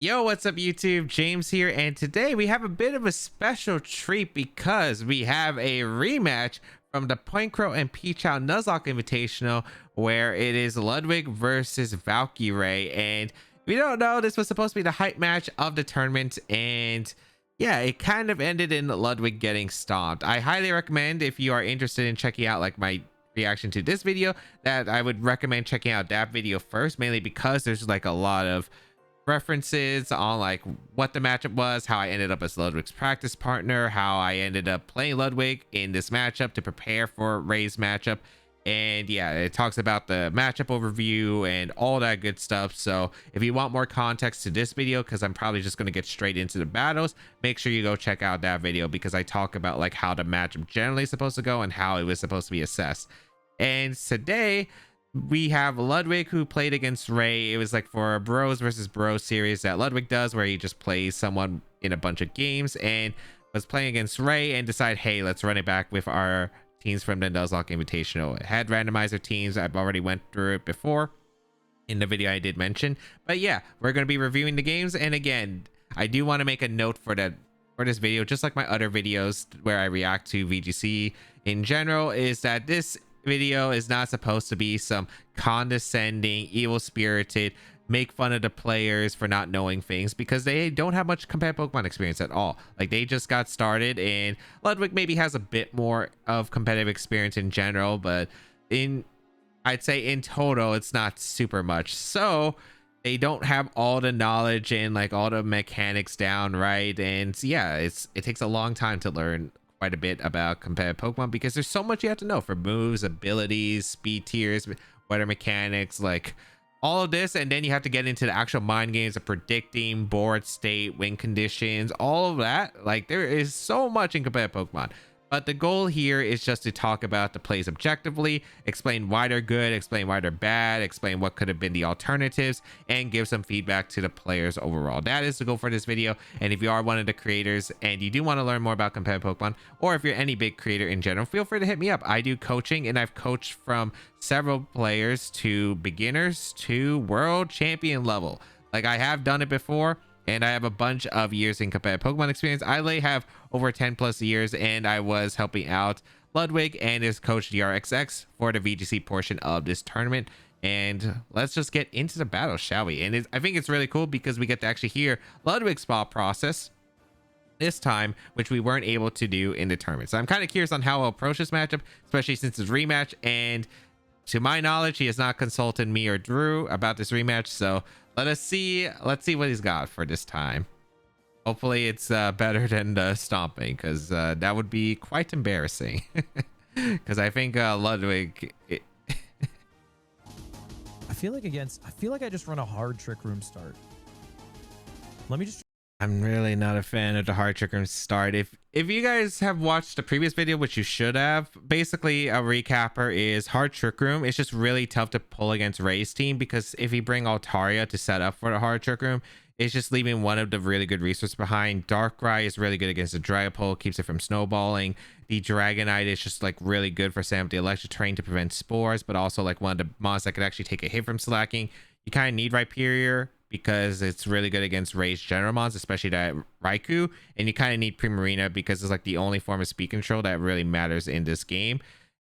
Yo, what's up YouTube? James here, and today we have a bit of a special treat because we have a rematch from the Point Crow and Peachow Nuzlocke Invitational, where it is Ludwig versus Valkyrae. And if you don't know, this was supposed to be the hype match of the tournament, and yeah, it kind of ended in Ludwig getting stomped. I highly recommend, if you are interested in checking out like my reaction to this video, that I would recommend checking out that video first, mainly because there's like a lot of references on like what the matchup was, how I ended up as Ludwig's practice partner, how I ended up playing Ludwig in this matchup to prepare for Ray's matchup. And yeah, it talks about the matchup overview and all that good stuff. So if you want more context to this video, because I'm probably just going to get straight into the battles, make sure you go check out that video, because I talk about like how the matchup generally is supposed to go and how it was supposed to be assessed. And today we have Ludwig, who played against Ray. It was like for a bros versus bros series that Ludwig does, where he just plays someone in a bunch of games, and was playing against Ray and decided, hey, let's run it back with our teams from the Nuzlocke Invitational. It had randomizer teams. I've already went through it before in the video I did mention, but yeah, we're going to be reviewing the games. And again, I do want to make a note for this video, just like my other videos where I react to VGC in general, is that this video is not supposed to be some condescending, evil-spirited make fun of the players for not knowing things, because they don't have much competitive Pokemon experience at all. Like, they just got started, and Ludwig maybe has a bit more of competitive experience in general, but I'd say in total it's not super much. So they don't have all the knowledge and like all the mechanics down right. And yeah, it takes a long time to learn quite a bit about competitive Pokemon, because there's so much you have to know for moves, abilities, speed tiers, weather mechanics, like all of this. And then you have to get into the actual mind games of predicting board state, win conditions, all of that. Like, there is so much in competitive Pokemon. But the goal here is just to talk about the plays objectively, explain why they're good, explain why they're bad, explain what could have been the alternatives, and give some feedback to the players overall. That is the goal for this video. And if you are one of the creators and you do want to learn more about competitive Pokemon, or if you're any big creator in general, feel free to hit me up. I do coaching, and I've coached from several players to beginners to world champion level. Like, I have done it before, and I have a bunch of years in competitive Pokemon experience. I have over 10 plus years, and I was helping out Ludwig and his coach DRXX for the VGC portion of this tournament. And let's just get into the battle, shall we? And I think it's really cool because we get to actually hear Ludwig's thought process this time, which we weren't able to do in the tournament. So I'm kind of curious on how I'll approach this matchup, especially since it's rematch. And to my knowledge, he has not consulted me or Drew about this rematch. So let's see what he's got for this time. Hopefully it's better than the stomping, because that would be quite embarrassing. Because I think Ludwig I feel like I just run a hard trick room start. I'm really not a fan of the hard trick room start. If you guys have watched the previous video, which you should have, basically a recapper is hard trick room. It's just really tough to pull against Ray's team, because if you bring Altaria to set up for the hard trick room, it's just leaving one of the really good resources behind. Darkrai is really good against the Dragapult, keeps it from snowballing. The Dragonite is just like really good for setting up the electric terrain to prevent spores, but also like one of the mons that could actually take a hit from slacking. You kind of need Rhyperior because it's really good against Ray's general mons, especially that Raikou. And you kind of need Primarina because it's like the only form of speed control that really matters in this game.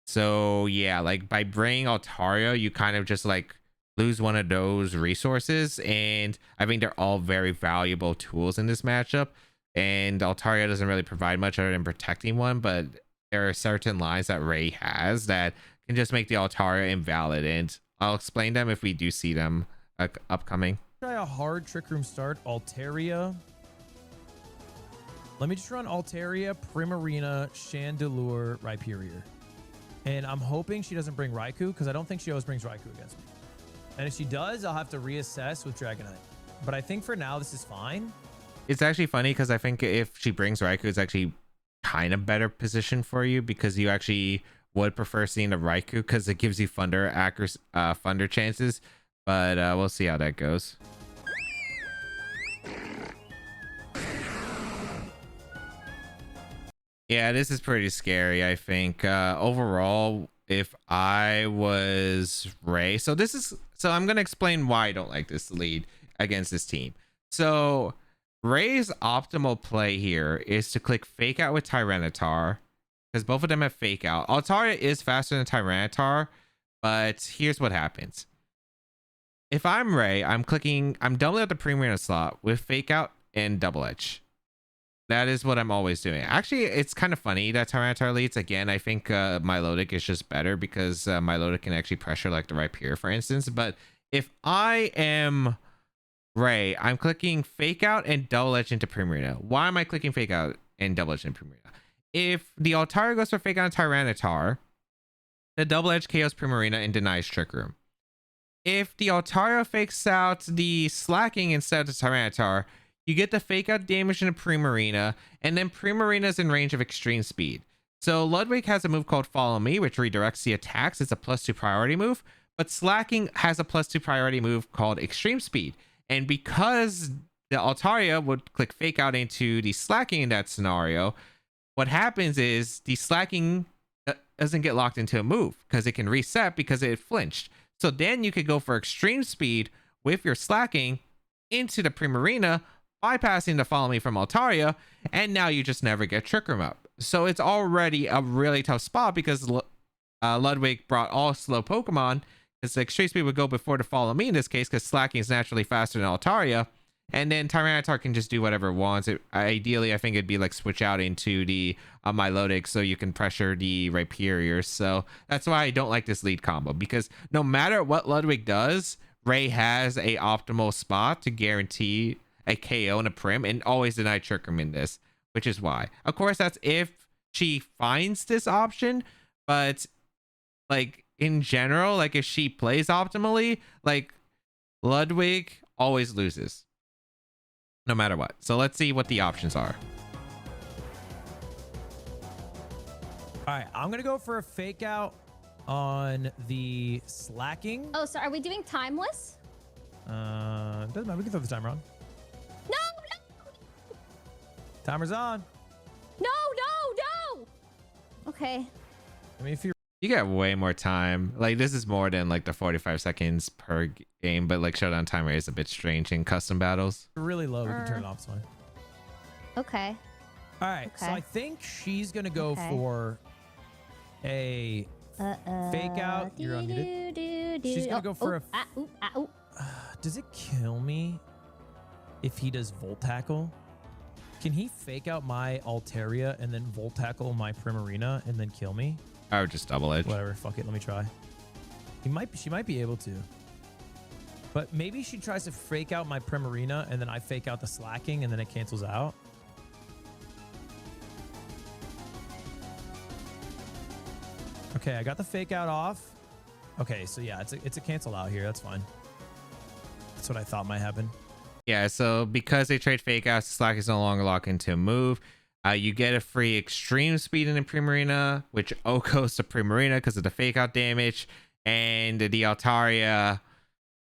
So yeah, like by bringing Altaria, you kind of just like lose one of those resources. And I think they're all very valuable tools in this matchup. And Altaria doesn't really provide much other than protecting one, but there are certain lines that Ray has that can just make the Altaria invalid. And I'll explain them if we do see them upcoming. Try a hard trick room start. Altaria. Let me just run Altaria, Primarina, Chandelure, Rhyperior. And I'm hoping she doesn't bring Raikou, because I don't think she always brings Raikou against me. And if she does, I'll have to reassess with Dragonite. But I think for now, this is fine. It's actually funny because I think if she brings Raikou, it's actually kind of better position for you, because you actually would prefer seeing a Raikou because it gives you Thunder accuracy, Thunder chances. But we'll see how that goes. Yeah, this is pretty scary, I think. Overall, if I was Ray, so I'm going to explain why I don't like this lead against this team. So Ray's optimal play here is to click fake out with Tyranitar, because both of them have fake out. Altaria is faster than Tyranitar, but here's what happens. If I'm Ray, I'm doubling up the Primarina slot with fake out and double edge. That is what I'm always doing. Actually, it's kind of funny that Tyranitar leads. Again, I think Milotic is just better because Milotic can actually pressure like the Rhyperior, for instance. But if I am Ray, I'm clicking fake out and double edge into Primarina. Why am I clicking fake out and double edge into Primarina? If the Altaria goes for fake out on Tyranitar, the double edge KOs Primarina and denies Trick Room. If the Altaria fakes out the slacking instead of the Tyranitar, you get the fake out damage into Primarina, and then Primarina is in range of extreme speed. So Ludwig has a move called Follow Me, which redirects the attacks. It's a +2 priority move, but slacking has a +2 priority move called extreme speed. And because the Altaria would click fake out into the slacking in that scenario, what happens is the slacking doesn't get locked into a move because it can reset because it flinched. So then you could go for extreme speed with your slacking into the Primarina, bypassing the Follow Me from Altaria, and now you just never get Trick Room up. So it's already a really tough spot because Ludwig brought all slow Pokemon, because the extreme speed would go before the Follow Me in this case, because slacking is naturally faster than Altaria, and then Tyranitar can just do whatever it wants. Ideally, I think it'd be like switch out into the Milotic so you can pressure the Rhyperior. So that's why I don't like this lead combo, because no matter what Ludwig does, Ray has a optimal spot to guarantee a KO and a Prim and always deny Trick Room in this, which is why. Of course, that's if she finds this option, but like in general, like if she plays optimally, like Ludwig always loses no matter what. So let's see what the options are. All right, I'm gonna go for a fake out on the slacking. Oh, so are we doing timeless? Doesn't matter. We can throw the timer on. No! Timer's on. No! Okay. I mean, if you get way more time. Like this is more than like the 45 seconds per game, but like showdown timer is a bit strange in custom battles. really low, we can turn it off. It's fine. Okay. All right, so I think she's gonna go for a fake out. You're unmuted. She's gonna go for a. Does it kill me if he does Volt Tackle? Can he fake out my Altaria and then Volt Tackle my Primarina and then kill me? I would just double edge. Whatever, fuck it, let me try. She might be able to. But maybe she tries to fake out my Primarina and then I fake out the slacking and then it cancels out. Okay, I got the fake out off. Okay, so yeah, it's a cancel out here. That's fine. That's what I thought might happen. Yeah, so because they trade fake outs, slack is no longer locked into a move. You get a free extreme speed in the Primarina, which OHKOs to Primarina because of the fake out damage, and the Altaria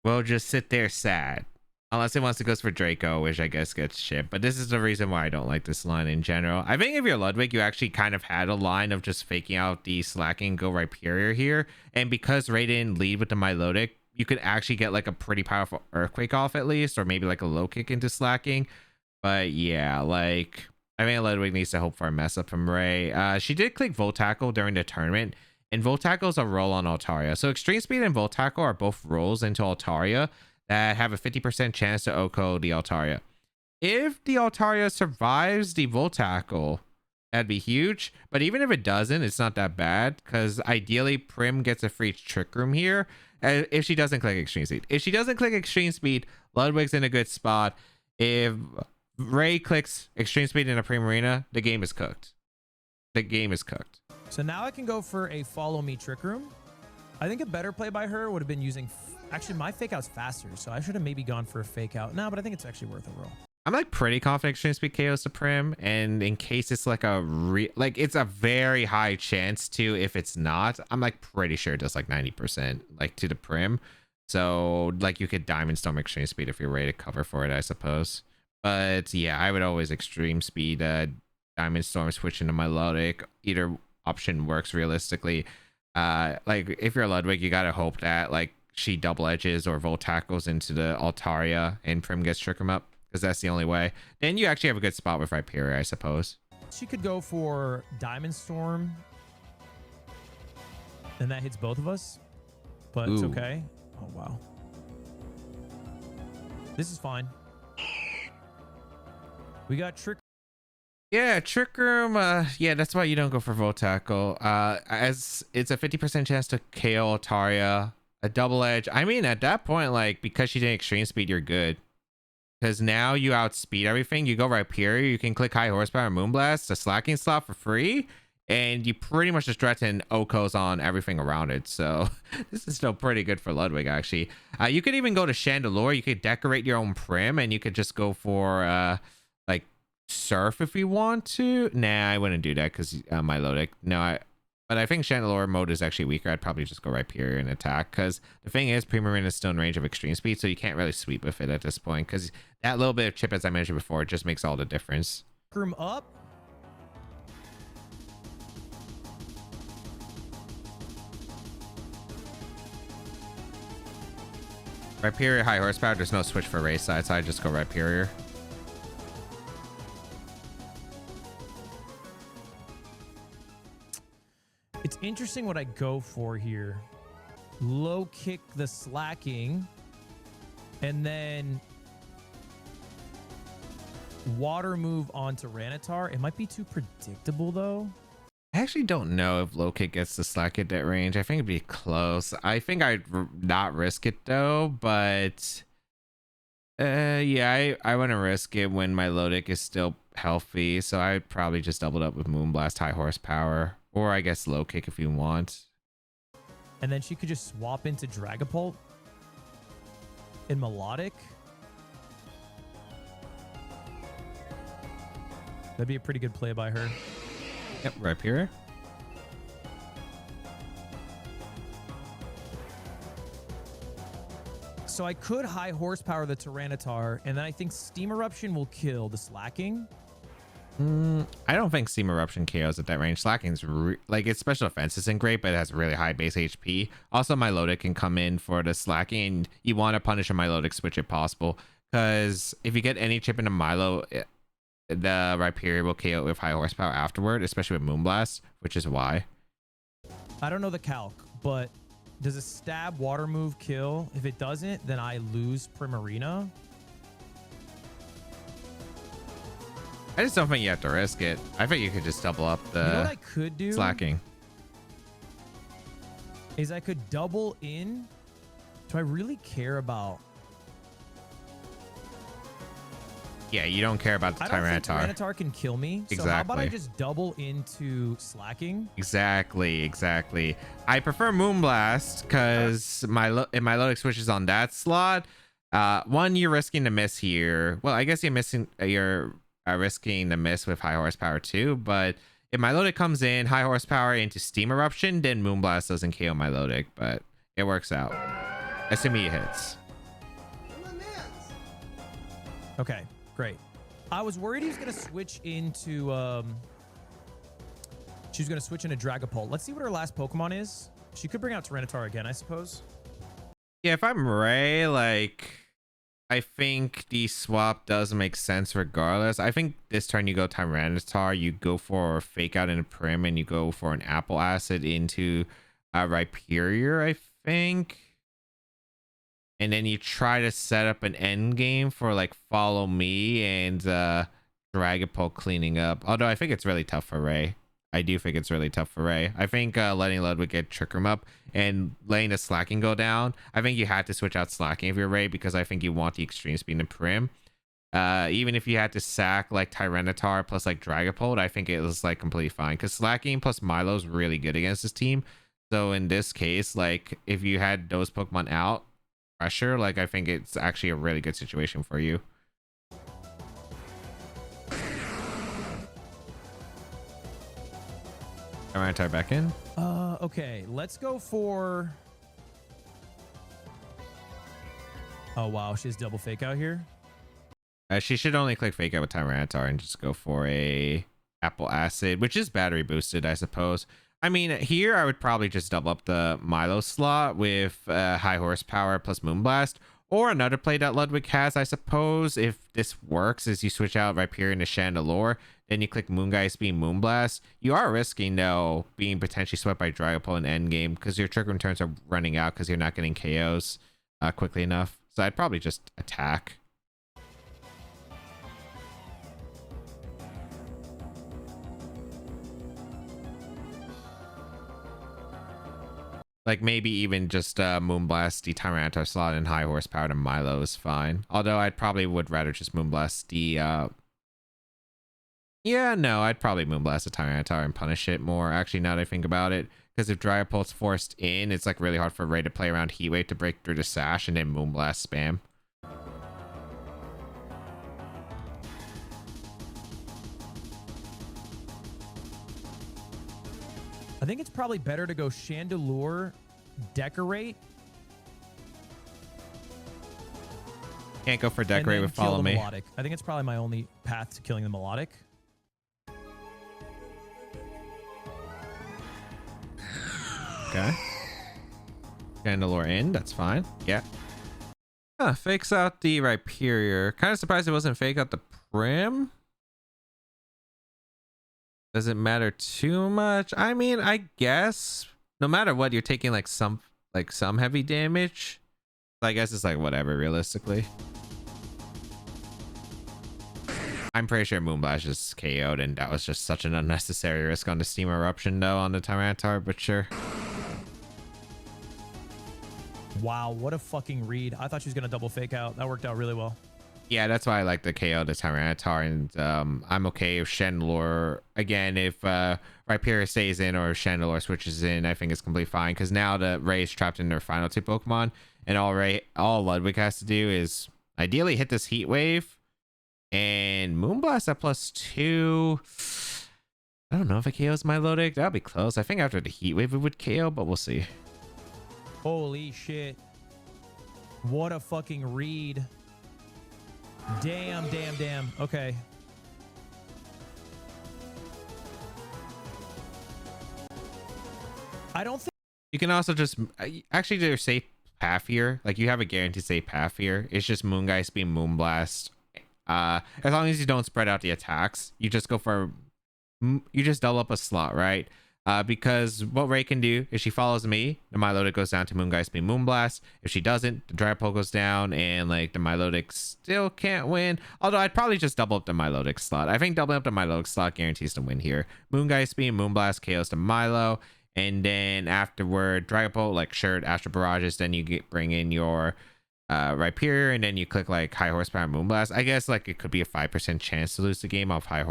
will just sit there sad. Unless it wants to go for Draco, which I guess gets shipped. But this is the reason why I don't like this line in general. I think if you're Ludwig, you actually kind of had a line of just faking out the slacking, go Rhyperior here. And because Ray didn't lead with the Milotic, you could actually get like a pretty powerful Earthquake off at least, or maybe like a low kick into slacking. But yeah, like I mean, Ludwig needs to hope for a mess up from Ray. She did click Volt Tackle during the tournament, and Volt Tackle is a roll on Altaria. So Extreme Speed and Volt Tackle are both rolls into Altaria that have a 50% chance to OHKO the Altaria. If the Altaria survives the Volt Tackle, that'd be huge. But even if it doesn't, it's not that bad, because ideally Prim gets a free Trick Room here if she doesn't click Extreme Speed. If she doesn't click Extreme Speed, Ludwig's in a good spot. If Ray clicks Extreme Speed in a Primarina, the game is cooked. The game is cooked. So now I can go for a Follow Me Trick Room. I think a better play by her would have been using... Actually, my fake out's faster, so I should have maybe gone for a fake out. No, but I think it's actually worth a roll. I'm like pretty confident Extreme Speed KOs to Prim, and in case it's like it's a very high chance to, if it's not, I'm like pretty sure it does like 90% like to the Prim. So like you could Diamond Storm Extreme Speed if you're ready to cover for it, I suppose. But yeah, I would always Extreme Speed Diamond Storm, switch into Milotic. Either option works realistically. Like if you're Ludwig, you gotta hope that like she double edges or Volt Tackles into the Altaria and Prim gets Trick 'em up, because that's the only way. Then you actually have a good spot with Rhyperior, I suppose. She could go for Diamond Storm, and that hits both of us, but it's Ooh. okay. Oh, wow. This is fine. We got Trick. Yeah, Trick Room. Yeah, that's why you don't go for Volt Tackle. As it's a 50% chance to KO Altaria, a double edge. I mean, at that point, like, because she did extreme speed, you're good. Because now you outspeed everything. You go Rhyperior, you can click high horsepower Moonblast, a slacking slot for free, and you pretty much just threaten Okos on everything around it. So this is still pretty good for Ludwig, actually. You could even go to Chandelure. You could decorate your own Prim, and you could just go for like Surf if you want to. Nah, I wouldn't do that because Milotic. No, but I think Chandelure mode is actually weaker. I'd probably just go Rhyperior and attack, because the thing is, Primarina is still in range of extreme speed, so you can't really sweep with it at this point, because that little bit of chip, as I mentioned before, just makes all the difference. Room up. Rhyperior high horsepower, there's no switch for race side, so I just go Rhyperior. It's interesting what I go for here. Low kick the slacking, and then water move onto Ranitar. It might be too predictable though. I actually don't know if low kick gets the slack at that range. I think it'd be close. I think I'd not risk it though, but yeah, I wouldn't risk it when my Lodic is still healthy, so I'd probably just double it up with Moonblast high horsepower, or I guess low kick if you want. And then she could just swap into Dragapult in Melodic. That'd be a pretty good play by her. Yep, Rhyperior. So I could high horsepower the Tyranitar, and then I think Steam Eruption will kill the slacking. I don't think Steam Eruption KOs at that range. Slacking's like, its special defense isn't great, but it has really high base HP. Also, Milotic can come in for the slacking, and you want to punish a Milotic switch if possible, because if you get any chip into Milo, the Rhyperior will KO with high horsepower afterward, especially with Moonblast, which is why. I don't know the calc, but does a stab water move kill? If it doesn't, then I lose Primarina. I just don't think you have to risk it. I think you could just double up the You know what I could do? slacking. Is I could double in. Do I really care about... Yeah, you don't care about the I don't think Tyranitar. Tyranitar can kill me. So how about I Exactly. just double into slacking? Exactly. I prefer Moonblast because if my Lodic switches on that slot, one, you're risking to miss here. Well, I guess you're risking the miss with high horsepower too, but if Milotic comes in high horsepower into Steam Eruption, then Moonblast doesn't KO Milotic, but it works out. Assuming it hits. Okay, great. I was worried he was going to switch into... she was going to switch into Dragapult. Let's see what her last Pokemon is. She could bring out Tyranitar again, I suppose. Yeah, if I'm Ray, like, I think the swap does make sense regardless. I think this turn you go Tyranitar, you go for Fake Out into Prim, and you go for an Apple Acid into Rhyperior, I think. And then you try to set up an end game for like Follow Me and Dragapult cleaning up. Although I think it's really tough for Ray. I do think it's really tough for Ray. I think letting Ludwig get Trick Room up and letting the slacking go down. I think you had to switch out slacking if you're Ray, because I think you want the extreme speed and Prim. Even if you had to sack like Tyranitar plus like Dragapult, I think it was like completely fine, because slacking plus Milo's really good against this team. So in this case, like if you had those Pokemon out pressure, like I think it's actually a really good situation for you. Tyranitar back in. Okay, let's go for... Oh, wow, she has double Fake Out here. She should only click Fake Out with Tyranitar and just go for a Apple Acid, which is battery boosted, I suppose. I mean, here I would probably just double up the Milo slot with high horsepower plus Moonblast, Or another play that Ludwig has, I suppose, if this works, is you switch out Rhyperior into Chandelure, then you click Moongeist Beam Moonblast. You are risking, though, being potentially swept by Dragapult in endgame because your trigger turns are running out because you're not getting KOs quickly enough. So I'd probably just attack. Like maybe even just Moonblast the Tyranitar slot and high horsepower to Milo is fine. Although I'd probably would rather just Moonblast the yeah, no, I'd probably Moonblast the Tyranitar and punish it more. Actually, now that I think about it, because if Dragapult's forced in, it's like really hard for Ray to play around Heat Wave to break through the Sash and then Moonblast spam. I think it's probably better to go Chandelure, Decorate. Can't go for Decorate with Follow Me. Melodic. I think it's probably my only path to killing the Melodic. Okay. Chandelure in, that's fine. Yeah. Huh, fakes out the Rhyperior. Kind of surprised it wasn't fake out the Prim. Doesn't matter too much. I mean, I guess no matter what, you're taking like some heavy damage. So I guess it's like whatever realistically. I'm pretty sure Moonblast just KO'd and that was just such an unnecessary risk on the Steam Eruption though on the Tyranitar, but sure. Wow, what a fucking read. I thought she was going to double fake out. That worked out really well. Yeah, that's why I like the KO the Tyranitar, and I'm okay if Chandelure, again, if Rhyperior stays in or if Chandelure switches in, I think it's completely fine, because now the Ray is trapped in their final two Pokemon, and all Ludwig has to do is ideally hit this Heat Wave, and Moonblast at +2. I don't know if it KOs Milotic. That'll be close. I think after the Heat Wave it would KO, but we'll see. Holy shit. What a fucking read. Damn. Okay. I don't think you can also just actually there's safe path here. Like you have a guaranteed safe path here. It's just Moongeist Beam Moonblast. As long as you don't spread out the attacks, you just go for you just double up a slot, right? Because what Ray can do is she follows me, the Milotic goes down to Moongeist Beam Moonblast. If she doesn't, the Dragapult goes down and like the Milotic still can't win. Although I'd probably just double up the Milotic slot. I think doubling up the Milotic slot guarantees to win here. Moongeist Beam Moonblast KOs to Milo, and then afterward Dragapult like shared Astral Barrages, then you bring in your Rhyperior, and then you click like high horsepower Moonblast. I guess like it could be a 5% chance to lose the game off high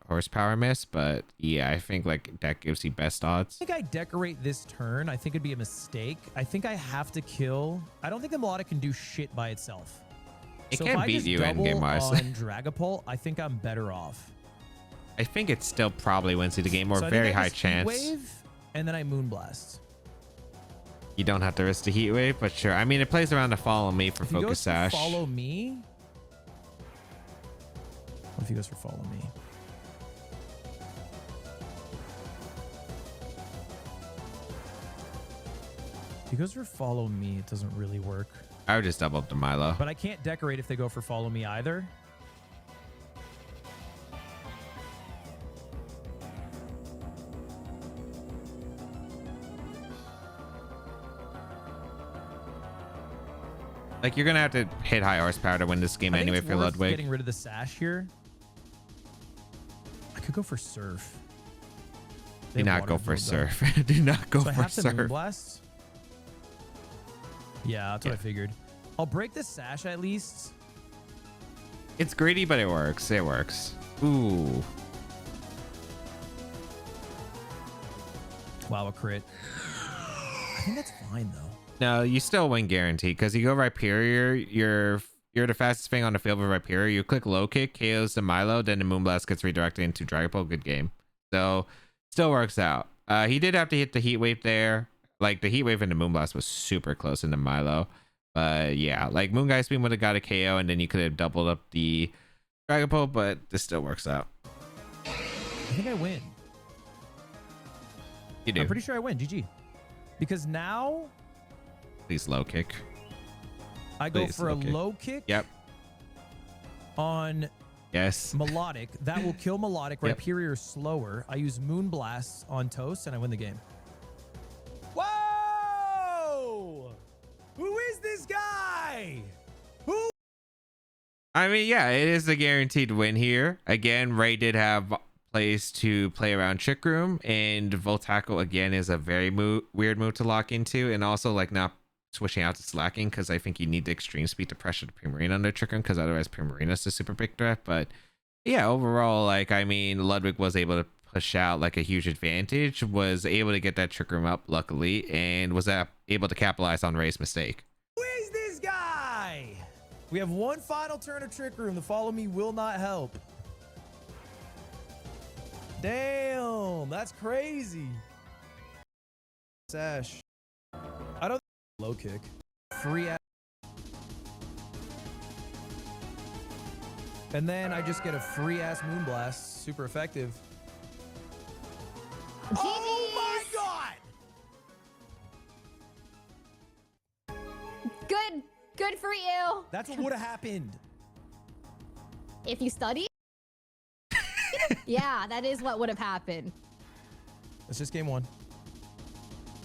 horsepower miss, but yeah, I think like that gives you best odds. I think I decorate this turn. I think it'd be a mistake. I think I have to kill. I don't think the Melodic can do shit by itself. It so can if I beat just you double endgame wise. on Dragapult, I think I'm better off. I think it still probably wins you the game, or so very high chance. Wave, and then I Moonblast. You don't have to risk the Heat Wave, but sure. I mean, it plays around to Follow Me for Focus Sash. Follow Me? What if he goes for Follow Me? If he goes for Follow Me, it doesn't really work. I would just double up to Milo. But I can't decorate if they go for Follow Me either. Like you're gonna have to hit high horsepower to win this game anyway for Ludwig. Getting rid of the Sash here. I could go for Surf. Do not go for Surf. Do not go for Surf. Moonblast? Yeah, that's what I figured. I'll break the Sash at least. It's greedy, but it works. It works. Ooh. Wow, a crit. I think that's fine though. No, you still win guaranteed because you go Rhyperior, you're the fastest thing on the field with Rhyperior. You click low kick, KOs the Milo, then the Moonblast gets redirected into Dragapult. Good game. So still works out. He did have to hit the Heat Wave there. Like the Heat Wave and the Moonblast was super close in the Milo. But yeah, like Moongeist Beam would have got a KO and then you could have doubled up the Dragapult, but this still works out. I think I win. You do. I'm pretty sure I win. GG. Because now... Please low kick. I go Please, for okay. a low kick. Yep. On Yes. melodic. That will kill melodic. Yep. Rhyperior slower. I use moon blasts on toast and I win the game. Whoa! Who is this guy? Who? I mean, yeah, it is a guaranteed win here. Again, Ray did have plays to play around Trick Room, and Voltackle again is a very weird move to lock into, and also like not switching out to slacking because I think you need the extreme speed to pressure the Primarina under Trick Room because otherwise Primarina's a super big threat. But yeah, overall, like I mean, Ludwig was able to push out like a huge advantage, was able to get that Trick Room up luckily, and was able to capitalize on Ray's mistake. Who is this guy? We have one final turn of Trick Room. The follow me will not help. Damn, that's crazy. Sash. I don't low kick. Free ass. And then I just get a free ass Moonblast. Super effective. Oh my god! Good for you. That's what would have happened. If you study. Yeah, that is what would have happened. It's just game one.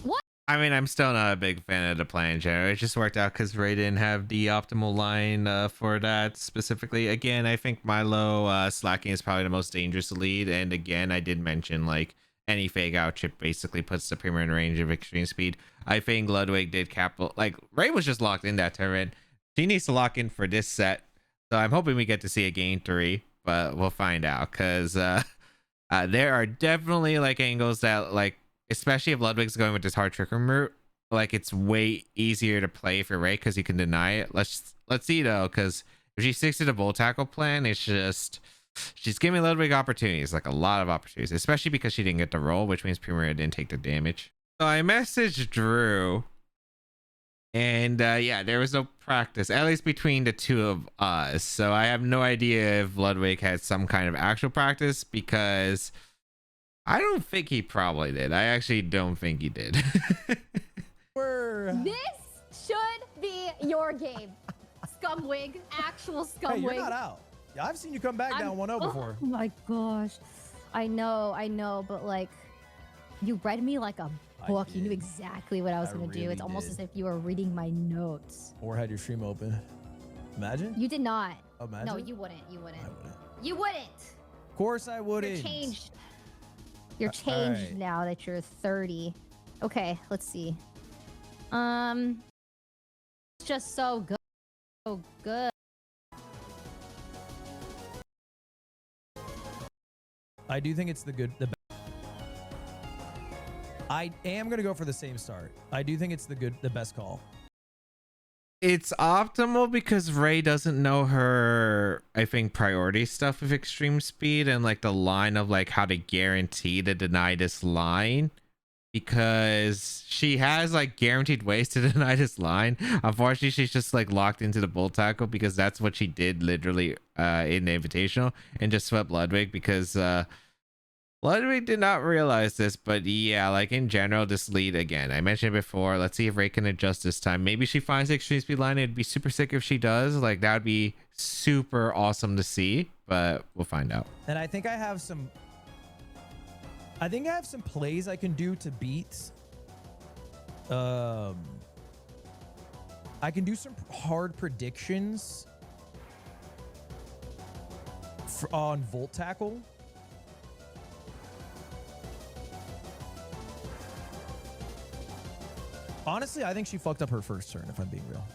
What? I mean, I'm still not a big fan of the plan in general. It just worked out because Ray didn't have the optimal line for that specifically. Again, I think Milo slacking is probably the most dangerous lead. And again, I did mention like any fake out chip basically puts the Premier in range of extreme speed. I think Ludwig did like Ray was just locked in that turn. She needs to lock in for this set. So I'm hoping we get to see a game 3, but we'll find out because there are definitely like angles that like, especially if Ludwig's going with this hard Trick Room route, like it's way easier to play for Ray because you can deny it. Let's see though, because if she sticks to the Bull Tackle plan, it's just she's giving Ludwig opportunities, like a lot of opportunities, especially because she didn't get the roll, which means Primera didn't take the damage. So I messaged Drew, and yeah, there was no practice, at least between the two of us. So I have no idea if Ludwig had some kind of actual practice because I don't think he probably did. I actually don't think he did. This should be your game. Scumwig. Actual Scumwig. Hey, you're not out. Yeah, I've seen you come back down 1-0 before. Oh my gosh. I know, but like, you read me like a book. You knew exactly what I was going to do. It's almost as if you were reading my notes. Or had your stream open. Imagine? You did not. Imagine? No, you wouldn't. I wouldn't. You wouldn't. Of course I wouldn't. You're changed. You're changed now that you're 30. Okay, let's see. It's just so good. So good. I do think it's the best. I am gonna go for the same start. I do think it's the best call. It's optimal because Ray doesn't know her, I think, priority stuff with extreme speed and like the line of like how to guarantee to deny this line, because she has like guaranteed ways to deny this line. Unfortunately, she's just like locked into the Bull Tackle because that's what she did literally in the Invitational, and just swept Ludwig because Ludwig did not realize this. But yeah, like in general, this lead again, I mentioned it before. Let's see if Ray can adjust this time. Maybe she finds the extreme speed line. It'd be super sick if she does. Like that would be super awesome to see, but we'll find out. And I think I have some plays I can do to beat. I can do some hard predictions on Volt Tackle. Honestly, I think she fucked up her first turn, if I'm being real.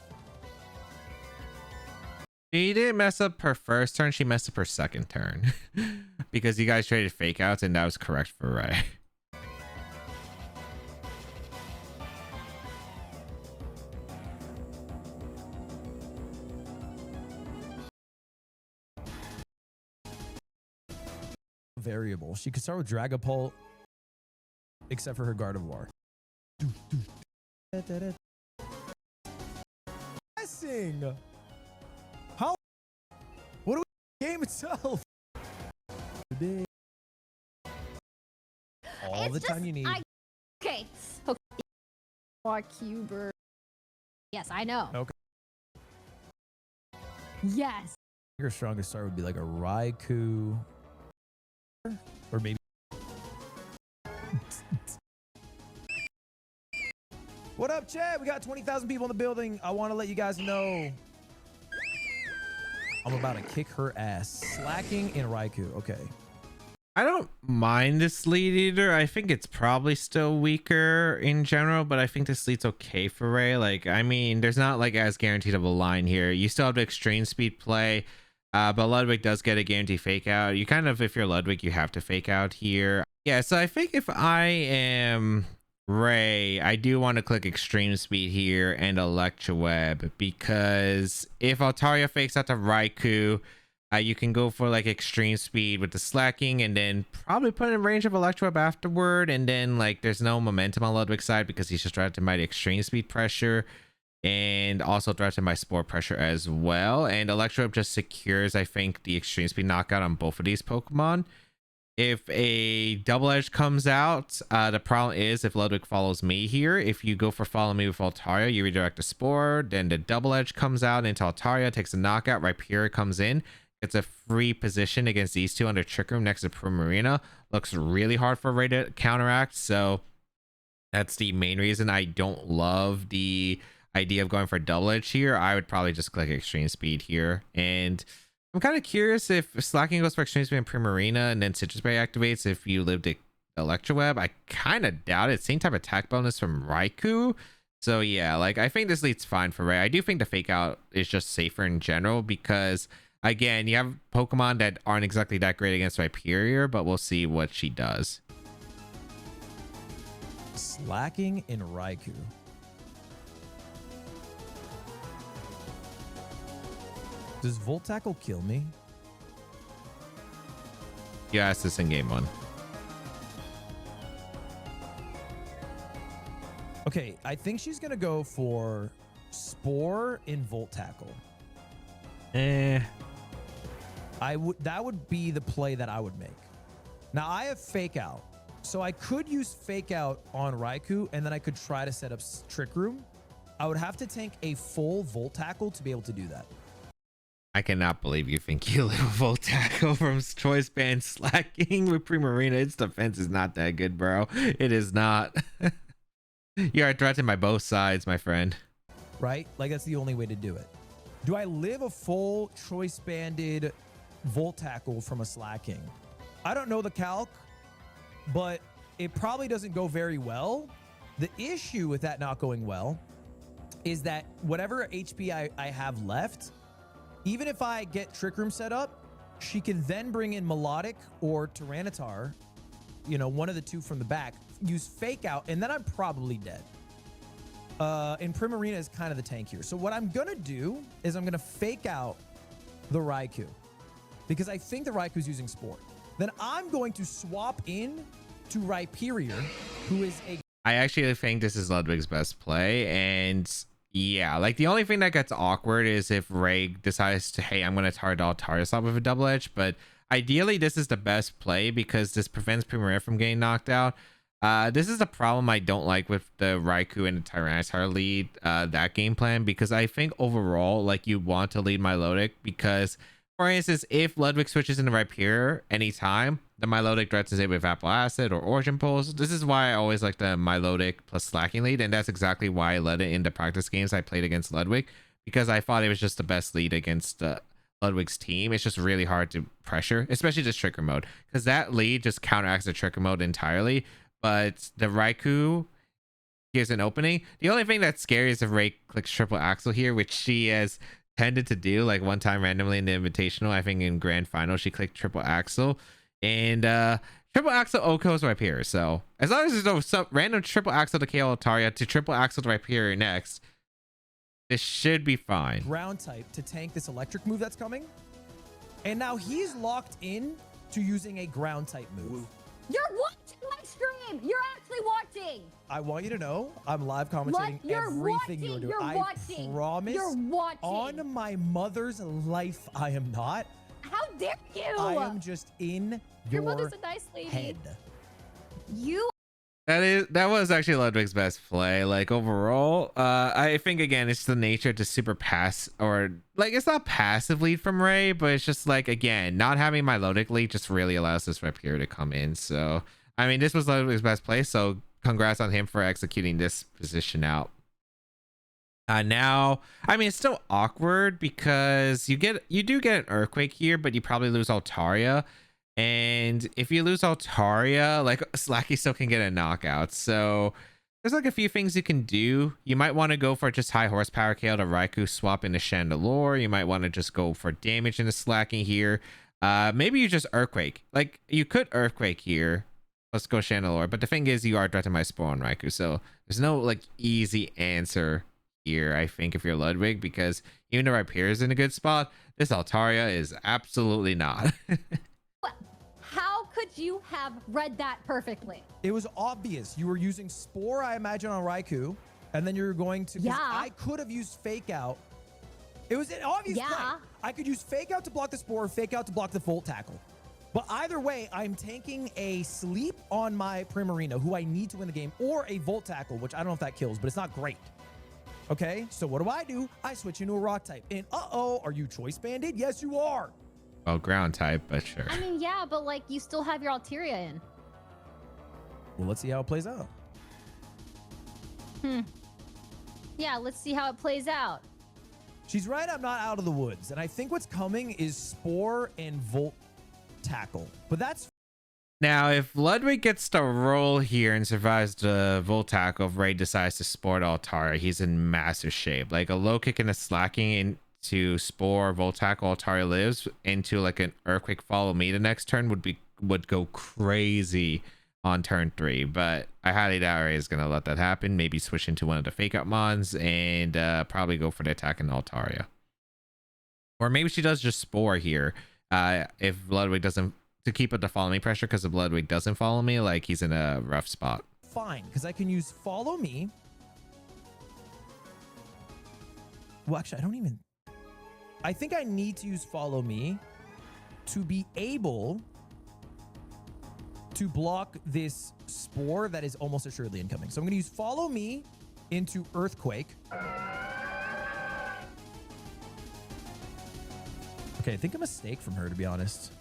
She didn't mess up her first turn. She messed up her second turn because you guys traded fake outs, and that was correct for Ray. Variable. She could start with Dragapult, except for her Gardevoir. Guessing. How? What do we game itself? All the time you need. Okay. Cuber. Yes, I know. Okay. Yes. Your strongest start would be like a Raikou, or maybe. What up, chat? We got 20,000 people in the building. I want to let you guys know I'm about to kick her ass. Slacking in Raikou. Okay. I don't mind this lead either. I think it's probably still weaker in general, but I think this lead's okay for Ray. Like, I mean, there's not like as guaranteed of a line here. You still have the extreme speed play, but Ludwig does get a guaranteed fake out. You kind of, if you're Ludwig, you have to fake out here. Yeah, so I think if I am Ray, I do want to click extreme speed here and Electroweb, because if Altaria fakes out to Raikou, you can go for like extreme speed with the slacking and then probably put in range of Electroweb afterward, and then like there's no momentum on Ludwig's side because he's just threatened by the extreme speed pressure and also threatened by spore pressure as well. And Electroweb just secures, I think, the extreme speed knockout on both of these Pokemon. If a double edge comes out, the problem is if Ludwig follows me here, if you go for follow me with Altaria, you redirect the spore, then the double edge comes out into Altaria, takes a knockout, Rhyperior comes in. It's a free position against these two under Trick Room next to Primarina. Looks really hard for Ray to counteract, so that's the main reason I don't love the idea of going for double edge here. I would probably just click extreme speed here, and I'm kind of curious if slacking goes for extreme speed and Primarina and then Citrus Berry activates if you lived the Electroweb. I kind of doubt it. Same type of attack bonus from Raikou. So yeah, like I think this lead's fine for Ray. I do think the fake out is just safer in general because again, you have Pokemon that aren't exactly that great against Rhyperior, but we'll see what she does. Slacking in Raikou. Does Volt Tackle kill me? You asked this in game one. Okay, I think she's going to go for Spore in Volt Tackle. That would be the play that I would make. Now I have fake out, so I could use fake out on Raikou and then I could try to set up Trick Room. I would have to tank a full Volt Tackle to be able to do that. I cannot believe you think you live a Volt Tackle from Choice Band slacking with Primarina. Its defense is not that good, bro. It is not. You are threatened by both sides, my friend. Right? Like that's the only way to do it. Do I live a full Choice Banded Volt Tackle from a slacking? I don't know the calc, but it probably doesn't go very well. The issue with that not going well is that whatever HP I have left, even if I get Trick Room set up, she can then bring in Melodic or Tyranitar, you know, one of the two from the back, use fake out, and then I'm probably dead. And Primarina is kind of the tank here. So what I'm going to do is I'm going to fake out the Raikou because I think the Raikou's using Spore. Then I'm going to swap in to Rhyperior, who is a... I actually think this is Ludwig's best play, and yeah, like the only thing that gets awkward is if Ray decides to, hey, I'm going to target Altaria slot with a double edge, but ideally this is the best play because this prevents Primarina from getting knocked out. This is the problem I don't like with the Raikou and the Tyranitar lead, that game plan, because I think overall, like, you want to lead Milotic because, for instance, if Ludwig switches into Rhyperior anytime, the Milotic threatens it with Apple Acid or Origin Pulse. This is why I always like the Milotic plus slacking lead, and that's exactly why I led it in the practice games I played against Ludwig, because I thought it was just the best lead against Ludwig's team. It's just really hard to pressure, especially this Tricker Mode, because that lead just counteracts the Tricker Mode entirely. But the Raikou gives an opening. The only thing that's scary is if Ray clicks triple axle here, which she has tended to do. Like one time randomly in the Invitational, I think in Grand Final, she clicked triple axle. And triple axle Oko's Rhyperior. So as long as there's no some random triple axle to KO Altaria to triple axle to Rhyperior next, this should be fine. Ground type to tank this electric move that's coming. And now he's locked in to using a ground type move. You're watching my stream. You're actually watching. I want you to know I'm live commentating everything you're doing. I promise. You're watching. On my mother's life, I am not. How dare you? I am just in your mother's a nice lady. head. You That was actually Ludwig's best play. Like overall, I think again it's the nature to super pass, or like it's not passive lead from Ray, but it's just like again not having my Ludwig lead just really allows this rep here to come in. So I mean this was Ludwig's best play, so congrats on him for executing this position out. Now I mean it's still awkward because you do get an earthquake here, but you probably lose Altaria. And if you lose Altaria, like Slacky still can get a knockout. So there's like a few things you can do. You might want to go for just high horsepower KO to Raikou swap into Chandelure. You might want to just go for damage into Slacky here. Maybe you just Earthquake. Like you could Earthquake here. Let's go Chandelure. But the thing is you are threatened by Spore on Raikou. So there's no like easy answer here, I think, if you're Ludwig, because even though Rhyperior is in a good spot, this Altaria is absolutely not. How could you have read that perfectly? It was obvious. You were using Spore, I imagine, on Raikou, and then you're going to... Yeah. I could have used Fake Out. It was an obvious play. I could use Fake Out to block the Spore, Fake Out to block the Volt Tackle. But either way, I'm tanking a Sleep on my Primarina, who I need to win the game, or a Volt Tackle, which I don't know if that kills, but it's not great. Okay, so what do? I switch into a Rock type. And uh-oh, are you Choice Banded? Yes, you are. Well, ground type, but sure. I mean, yeah, but like you still have your Altaria in. Well, let's see how it plays out. Yeah, let's see how it plays out. She's right, I'm not out of the woods. And I think what's coming is Spore and Volt Tackle. But that's... Now, if Ludwig gets to roll here and survives the Volt Tackle, if Ray decides to Spore Altaria, he's in massive shape. Like a low kick and a slacking into Spore, Volt Tackle, Altaria lives, into like an Earthquake follow me the next turn would go crazy on turn 3. But I highly doubt Ray is going to let that happen. Maybe switch into one of the Fake Out Mons and probably go for the attack in Altaria. Or maybe she does just Spore here if Ludwig doesn't... to keep up the follow me pressure, because if Ludwig doesn't follow me, like he's in a rough spot. Fine, because I can use follow me. Well, actually, I think I need to use follow me to be able to block this Spore that is almost assuredly incoming. So I'm going to use follow me into Earthquake. Okay, I think a mistake from her, to be honest.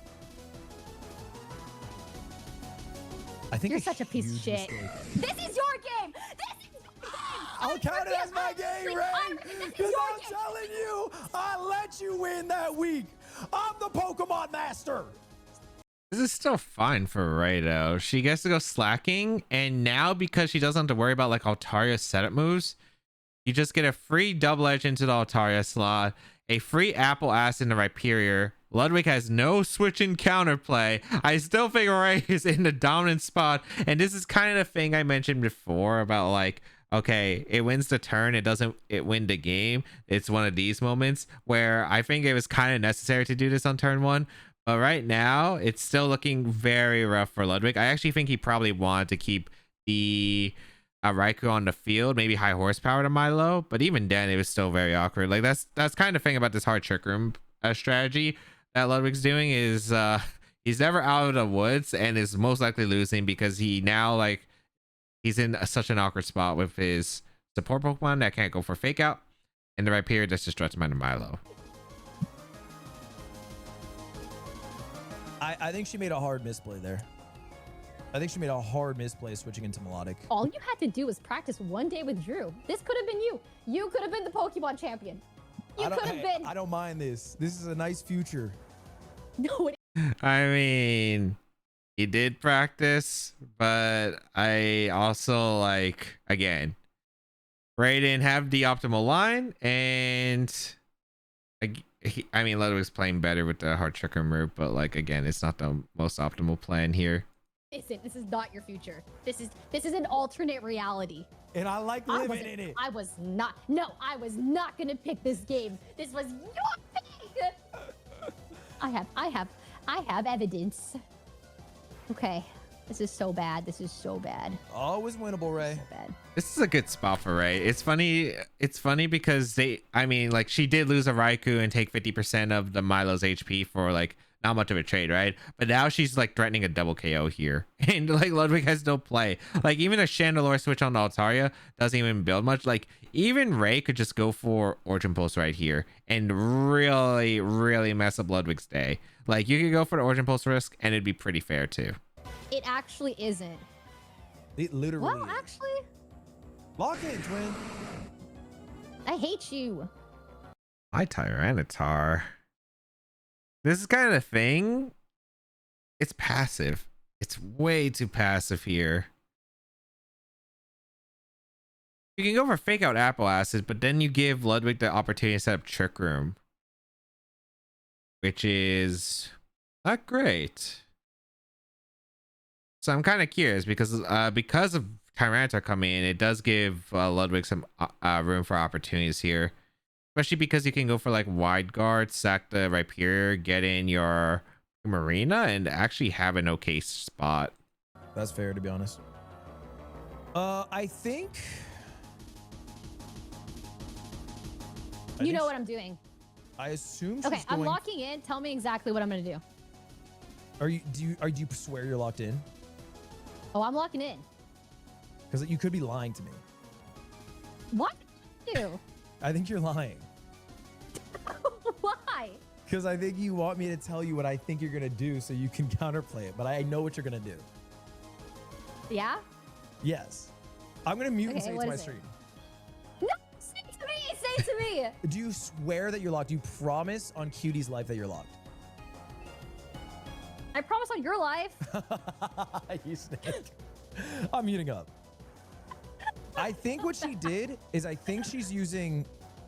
I think You're such a piece of shit. Mistake. This is your game. This is your game. I'll count it as my game, Ray. Because I'm telling you, I let you win that week. I'm the Pokemon Master. This is still fine for Ray though. She gets to go slacking, and now because she doesn't have to worry about like Altaria setup moves, you just get a free double edge into the Altaria slot, a free Apple Ass into Rhyperior. Ludwig has no switch in counterplay. I still think Ray is in the dominant spot, and this is kind of the thing I mentioned before about like, okay, it wins the turn, it win the game. It's one of these moments where I think it was kind of necessary to do this on turn 1. But right now, it's still looking very rough for Ludwig. I actually think he probably wanted to keep the Raikou on the field, maybe high horsepower to Milo, but even then, it was still very awkward. Like that's kind of thing about this hard trick room strategy that Ludwig's doing is he's never out of the woods and is most likely losing because he now like he's in such an awkward spot with his support Pokemon that can't go for Fake Out, and the Rhyperior that's just threats Milo. I think she made a hard misplay there. I think she made a hard misplay switching into Melodic. All you had to do was practice one day with Drew. This could have been you. You could have been the Pokemon champion. You could have been. I don't mind this. This is a nice future. No, it I mean, he did practice, but I also like, again, Ray didn't have the optimal line, and I mean, Ludwig's playing better with the hard trick room route, but like, again, it's not the most optimal plan here. isn't. This is not your future. This is an alternate reality. And I like living in it. I was not gonna pick this game. This was your pick. I have evidence. Okay. This is so bad. This is so bad. Always winnable, Ray. So bad. This is a good spot for Ray. It's funny because I mean, like, she did lose a Raikou and take 50% of the Milo's HP for like not much of a trade, right? But now she's like threatening a double KO here, and like Ludwig has no play. Like even a Chandelure switch on Altaria doesn't even build much. Like even Ray could just go for Origin Pulse right here and really mess up Ludwig's day. Like you could go for the Origin Pulse risk and it'd be pretty fair too. It actually isn't. It literally. Well, actually, Lock in, twin. I hate you. My Tyranitar. This is kind of the thing. It's passive. It's way too passive here. You can go for fake out Apple Acid, but then you give Ludwig the opportunity to set up Trick Room, which is not great. So I'm kind of curious because of Tyranitar coming in, it does give Ludwig some room for opportunities here, especially because you can go for like wide guard, sack the Rhyperior, get in your Marina, and actually have an okay spot. That's fair, to be honest. I think. You know what I'm doing. I assume she's Okay, going... I'm locking in. Tell me exactly what I'm gonna do. Do you swear you're locked in? Oh, I'm locking in. Because you could be lying to me. What? You? I think you're lying. Why? Because I think you want me to tell you what I think you're gonna do so you can counterplay it, but I know what you're gonna do. Yeah? Yes. I'm gonna mute and Okay, say it's my stream. No, say it to me. Say it to me. Do you swear that you're locked? Do you promise on Cutie's life that you're locked? I promise on your life. You snake. I'm muting up. I think what she did is I think she's using...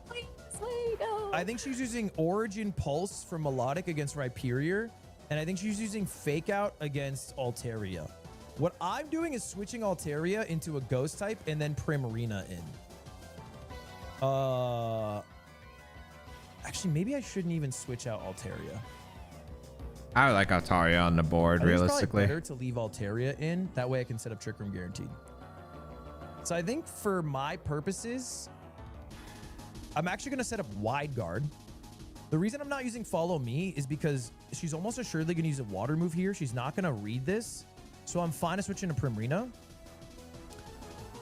Please, wait, no. I think she's using Origin Pulse from Melodic against Rhyperior, and I think she's using Fake Out against Altaria. What I'm doing is switching Altaria into a Ghost type and then Primarina in. Actually, maybe I shouldn't even switch out Altaria. I would like Altaria on the board, realistically. It's probably better to leave Altaria in. That way I can set up Trick Room guaranteed. So I think for my purposes, I'm actually going to set up Wide Guard. The reason I'm not using Follow Me is because she's almost assuredly going to use a water move here. She's not going to read this. So I'm fine to switch into Primarina.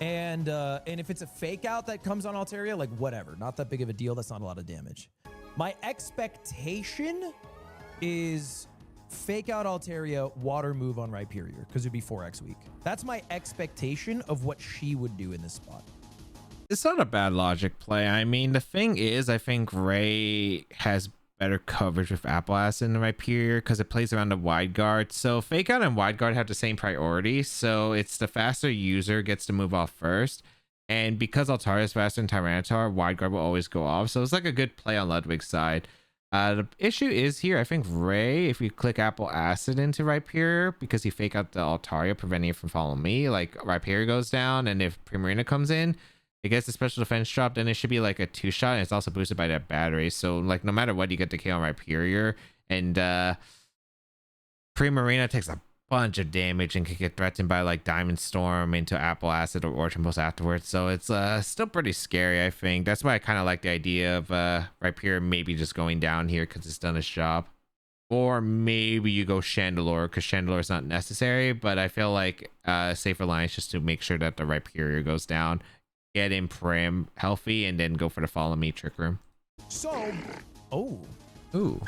And if it's a fake out that comes on Altaria, like whatever, not that big of a deal. That's not a lot of damage. My expectation is fake out Altaria, water move on Rhyperior, because it'd be 4x weak. That's my expectation of what she would do in this spot. It's not a bad logic play. I mean, the thing is, I think Ray has better coverage with Apple Acid in the Rhyperior because it plays around the wide guard. So fake out and wide guard have the same priority. So it's the faster user gets to move off first. And because Altaria is faster than Tyranitar, wide guard will always go off. So it's like a good play on Ludwig's side. The issue is here, I think Ray, if you click Apple Acid into Rhyperior, because you fake out the Altaria, preventing it from following me, like Rhyperior goes down, and if Primarina comes in, it gets the special defense drop, then it should be like a 2-shot, and it's also boosted by that battery. So like no matter what, you get the kill on Rhyperior, and Primarina takes a bunch of damage and can get threatened by like Diamond Storm into Apple Acid or Origin Pulse afterwards. So it's still pretty scary, I think. That's why I kind of like the idea of Rhyperior maybe just going down here because it's done its job. Or maybe you go Chandelure because Chandelure is not necessary, but I feel like safer line is just to make sure that the Rhyperior goes down, get in Prim healthy, and then go for the Follow Me Trick Room. So, oh. Ooh.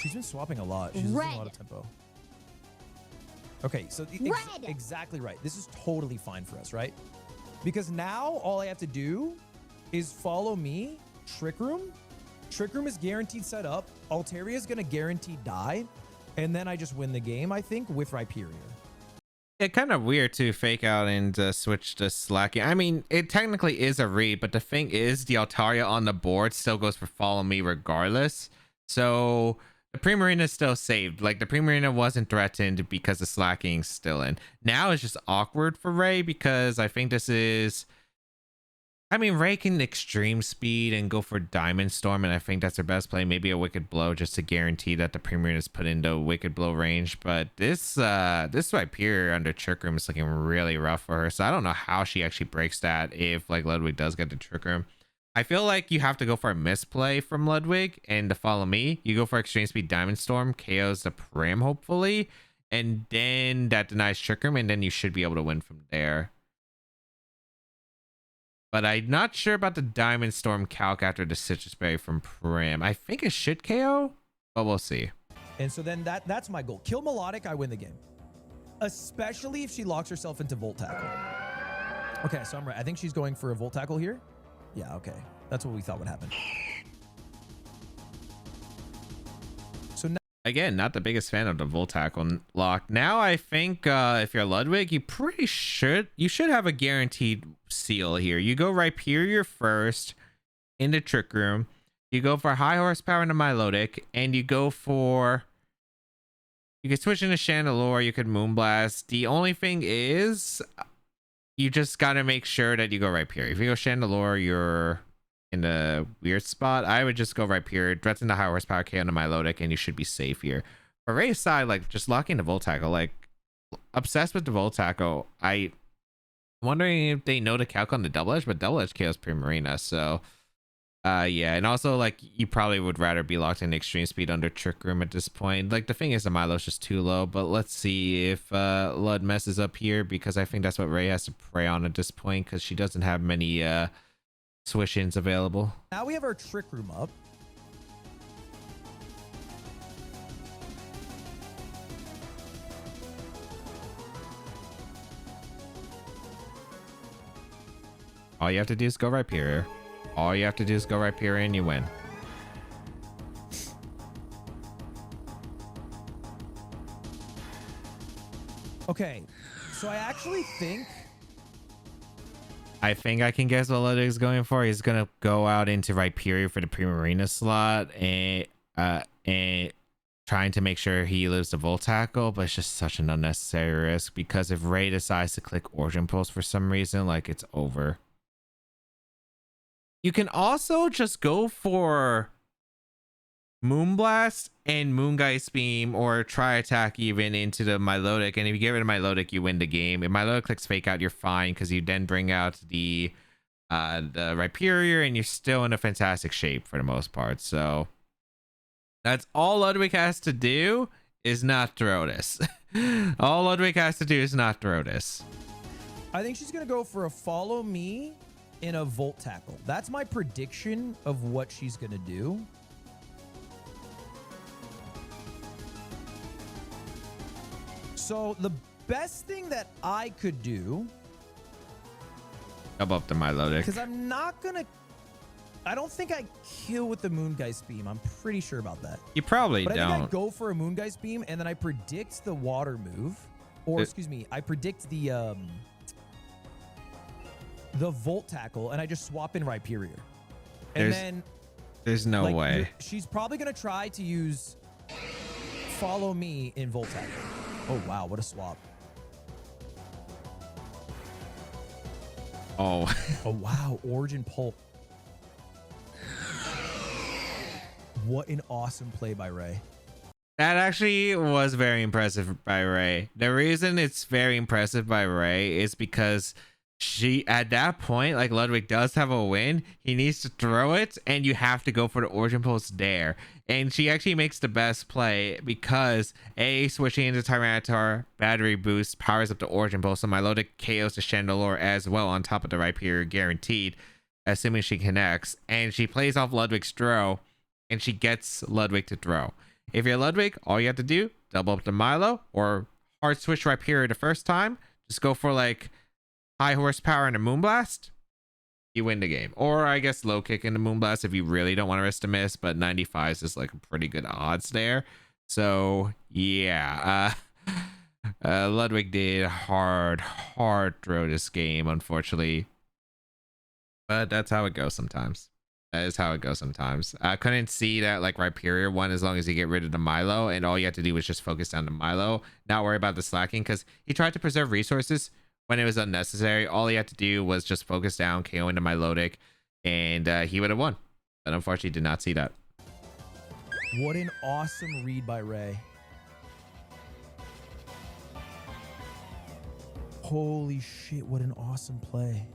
She's been swapping a lot. She's losing a lot of tempo. Okay, so exactly right. This is totally fine for us, right? Because now all I have to do is follow me, Trick Room. Trick Room is guaranteed set up. Altaria is going to guarantee die. And then I just win the game, I think, with Rhyperior. It's kind of weird to fake out and switch to slacking. I mean, it technically is a read, but the thing is the Altaria on the board still goes for Follow Me regardless. So the Primarina is still saved. Like the Primarina wasn't threatened because the slacking's still in. Now it's just awkward for Ray because I think this is... I mean, Ray can extreme speed and go for Diamond Storm, and I think that's her best play. Maybe a Wicked Blow just to guarantee that the Primarina is put into Wicked Blow range. But this Rhyperior under Trick Room is looking really rough for her. So I don't know how she actually breaks that if like Ludwig does get the Trick Room. I feel like you have to go for a misplay from Ludwig, and to follow me, you go for Extreme Speed Diamond Storm, KOs the Prim, hopefully, and then that denies Trick Room, and then you should be able to win from there. But I'm not sure about the Diamond Storm calc after the Citrus Berry from Prim. I think it should KO, but we'll see. And so then that's my goal. Kill Melodic, I win the game. Especially if she locks herself into Volt Tackle. Okay, so I'm right. I think she's going for a Volt Tackle here. Yeah, okay. That's what we thought would happen. So now, again, not the biggest fan of the Volt Tackle lock. Now I think if you're Ludwig, you should have a guaranteed seal here. You go Rhyperior first in the Trick Room. You go for high horsepower into Milotic, and you go for... You could switch into Chandelure, you could Moonblast. The only thing is, you just gotta make sure that you go Rhyperior. If you go Chandelure, you're in a weird spot. I would just go Rhyperior, threaten the high horsepower KO into Milotic, and you should be safe here. For Ray's side, like, just locking the Volt Tackle, like, obsessed with the Volt Tackle. I'm wondering if they know to calc on the Double Edge, but Double Edge KOs Primarina, so... yeah, and also, like, you probably would rather be locked in Extreme Speed under Trick Room at this point. Like, the thing is, the Milo's just too low, but let's see if Lud messes up here, because I think that's what Ray has to prey on at this point, because she doesn't have many swish-ins available. now we have our Trick Room up. All you have to do is go Rhyperior. All you have to do is go Rhyperior and you win. Okay, so I actually think... I think I can guess what Ludwig's going for. He's going to go out into Rhyperior for the Primarina slot and trying to make sure he lives the Volt Tackle, but it's just such an unnecessary risk, because if Ray decides to click Origin Pulse for some reason, like, it's over. You can also just go for Moonblast and Moongeist Beam, or try attack even into the Milotic, and if you get rid of Milotic, you win the game. If Milotic clicks Fake Out, you're fine, because you then bring out the Rhyperior, and you're still in a fantastic shape for the most part. So that's all Ludwig has to do, is not throw this. All Ludwig has to do is not throw this. I think she's going to go for a Follow Me in a Volt Tackle. That's my prediction of what she's going to do. So the best thing that I could do... Double up to Milotic. Because I'm not going to... I don't think I kill with the Moongeist Beam. I'm pretty sure about that. You probably but don't. I think I go for a Moongeist Beam, and then I predict the water move. Or, excuse me, I predict the Volt Tackle, and I just swap in Rhyperior. And there's no way. She's probably going to try to use Follow Me in Volt Tackle. Oh, wow. What a swap. Oh. Oh, wow. Origin Pulp. What an awesome play by Ray. That actually was very impressive by Ray. The reason it's very impressive by Ray is because she, at that point, like, Ludwig does have a win. He needs to throw it, and you have to go for the Origin Pulse there. And she actually makes the best play because switching into Tyranitar, battery boost, powers up the Origin Pulse, and Milotic KOs the Chandelure as well on top of the Rhyperior guaranteed, assuming she connects. And she plays off Ludwig's throw, and she gets Ludwig to throw. If you're Ludwig, all you have to do, double up to Milo, or hard switch Rhyperior the first time. Just go for, like, high horsepower and a Moonblast, you win the game. Or I guess low kick in the Moonblast if you really don't want to risk a miss, but 95 is like a pretty good odds there. So yeah, Ludwig did hard throw this game, unfortunately. But that's how it goes sometimes. That is how it goes sometimes. I couldn't see that, like, Rhyperior won as long as you get rid of the Milo, and all you have to do is just focus down the Milo, not worry about the slacking, because he tried to preserve resources when it was unnecessary. All he had to do was just focus down, KO into Milotic, and he would have won. But unfortunately, did not see that. What an awesome read by Ray. Holy shit, what an awesome play.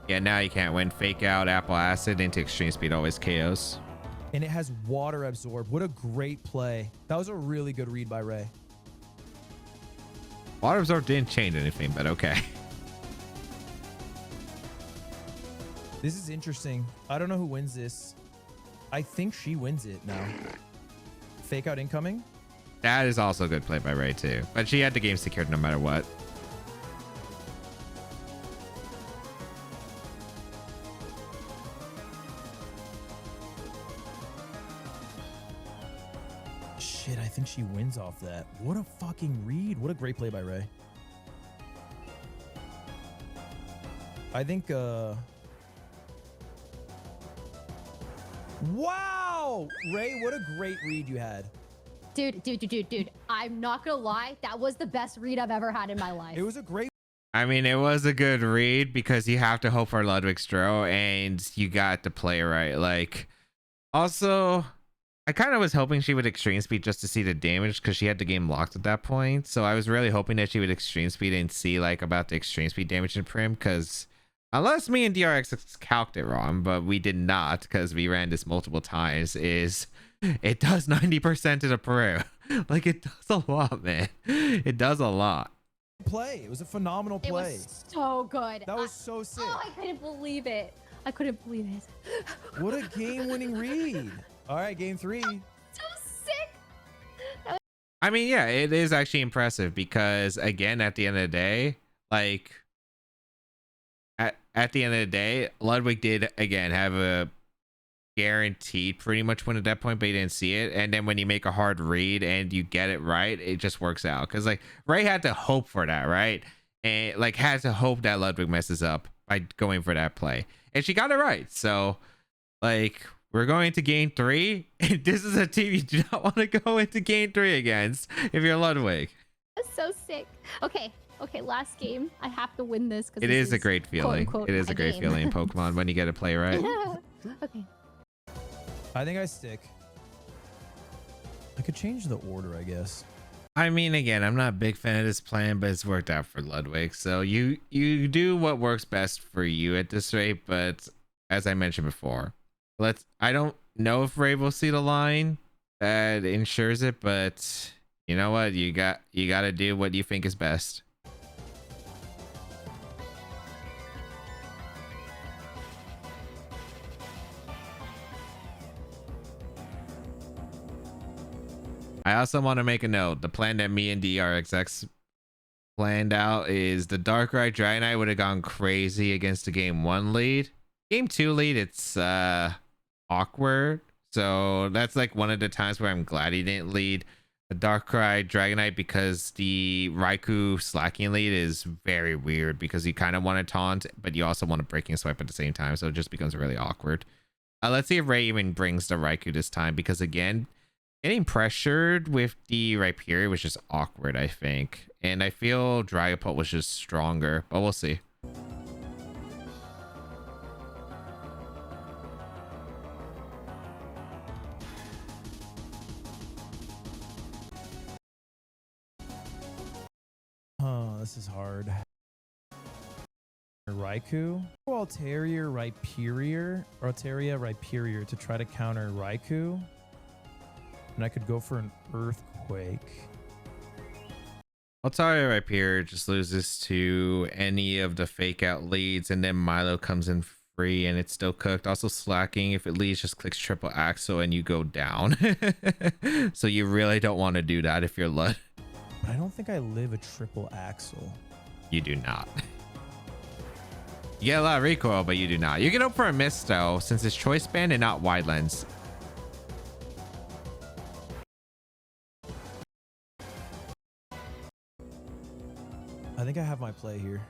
Yeah, now you can't win. Fake out Apple Acid into extreme speed always KOs. And it has water absorb. What a great play. That was a really good read by Ray. Water absorb didn't change anything, but okay. This is interesting. I don't know who wins this. I think she wins it now. Fake out incoming. That is also a good play by Ray too. But she had the game secured no matter what. Shit, I think she wins off that. What a fucking read. What a great play by Ray. I think wow! Ray, what a great read you had. Dude. I'm not gonna lie. That was the best read I've ever had in my life. It was a great. I mean, it was a good read because you have to hope for Ludwig's draw and you got to play right. Like, also, I kind of was hoping she would extreme speed just to see the damage because she had the game locked at that point. So I was really hoping that she would extreme speed and see like about the extreme speed damage in Prim because unless me and DRX calced it wrong, but we did not because we ran this multiple times, is it does 90% to the Peru. Like, it does a lot, man. It does a lot. Play. It was a phenomenal play. It was so good. That was so sick. Oh, I couldn't believe it. I couldn't believe it. What a game-winning read. All right, game 3. So sick. I mean, yeah, it is actually impressive because, again, at the end of the day, like, at the end of the day, Ludwig did, again, have a guaranteed pretty much win at that point, but you didn't see it. And then when you make a hard read and you get it right, it just works out. Because, like, Ray had to hope for that, right? And, like, had to hope that Ludwig messes up by going for that play. And she got it right. So, like, we're going to game 3. And this is a team you do not want to go into game 3 against if you're Ludwig. That's so sick. Okay, last game. I have to win this because It is a great feeling. quote, It is my a great game. feeling in Pokemon when you get to play right. Okay. I think I stick. I could change the order, I guess. I mean, again, I'm not a big fan of this plan, but it's worked out for Ludwig. So you do what works best for you at this rate. But as I mentioned before, I don't know if Ray will see the line that ensures it, but you know what? You got to do what you think is best. I also want to make a note. The plan that me and DRXX planned out is the Darkrai Dragonite would have gone crazy against the game 1 lead. Game 2 lead, it's awkward. So that's like one of the times where I'm glad he didn't lead a Darkrai Dragonite because the Raikou slacking lead is very weird because you kind of want to taunt, but you also want to breaking swipe at the same time. So it just becomes really awkward. Let's see if Ray even brings the Raikou this time because, again, getting pressured with the Rhyperior was just awkward, I think. And I feel Dragapult was just stronger, but we'll see. Oh, this is hard. Raikou. Altaria Rhyperior. Or Altaria Rhyperior to try to counter Raikou. And I could go for an Earthquake. Altaria right here just loses to any of the fake out leads, and then Milo comes in free and it's still cooked. Also slacking, if it leads, just clicks triple axle and you go down. So you really don't want to do that if you're Lud. But I don't think I live a triple axle. You do not. You get a lot of recoil, but you do not. You can hope for a miss though, since it's choice band and not wide lens. I think I have my play here.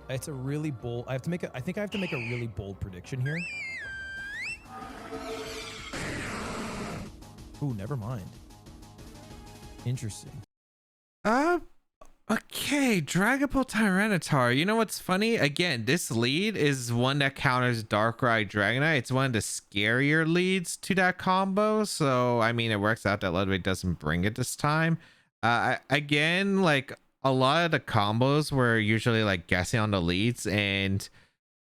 It's a really bold. I think I have to make a really bold prediction here. Ooh, never mind. Interesting. Okay, Dragapult Tyranitar. You know what's funny? Again, this lead is one that counters Darkrai Dragonite. It's one of the scarier leads to that combo. So, I mean, it works out that Ludwig doesn't bring it this time. Again, like, a lot of the combos were usually like guessing on the leads, and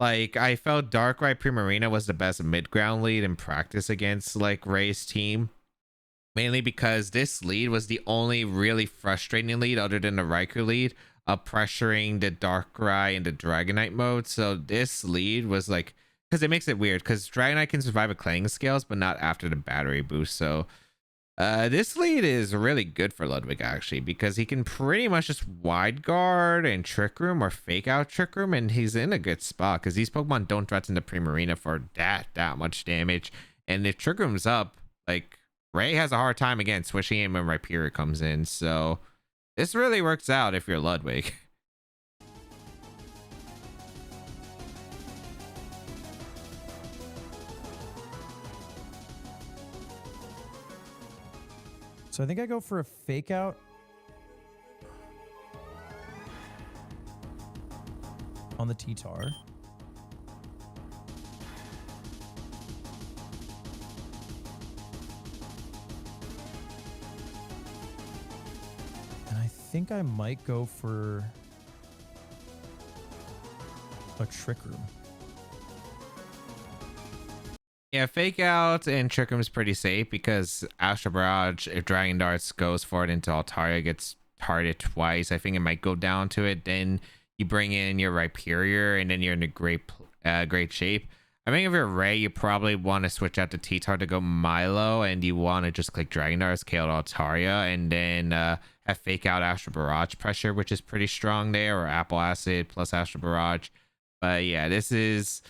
Like, I felt Darkrai Primarina was the best mid-ground lead in practice against like Ray's team. Mainly because this lead was the only really frustrating lead other than the Raikou lead of pressuring the Darkrai and the Dragonite mode. So this lead was like, because it makes it weird because Dragonite can survive a Clang Scales, but not after the battery boost. So this lead is really good for Ludwig actually, because he can pretty much just wide guard and Trick Room or fake out Trick Room, and he's in a good spot because these Pokemon don't threaten the Primarina for that much damage. And if Trick Room's up, like, Ray has a hard time again switching him when Rhyperior comes in, so this really works out if you're Ludwig. So I think I go for a fake out on the T-Tar. And I think I might go for a Trick Room. Yeah, fake out and Trick Room is pretty safe because Astral Barrage, if Dragon Darts goes for it into Altaria, gets targeted twice. I think it might go down to it. Then you bring in your Rhyperior, and then you're in a great shape. I think if you're Ray, you probably want to switch out the T-Tar to go Milo, and you want to just click Dragon Darts, KO Altaria, and then have fake out Astral Barrage pressure, which is pretty strong there, or Apple Acid plus Astral Barrage. But yeah, this is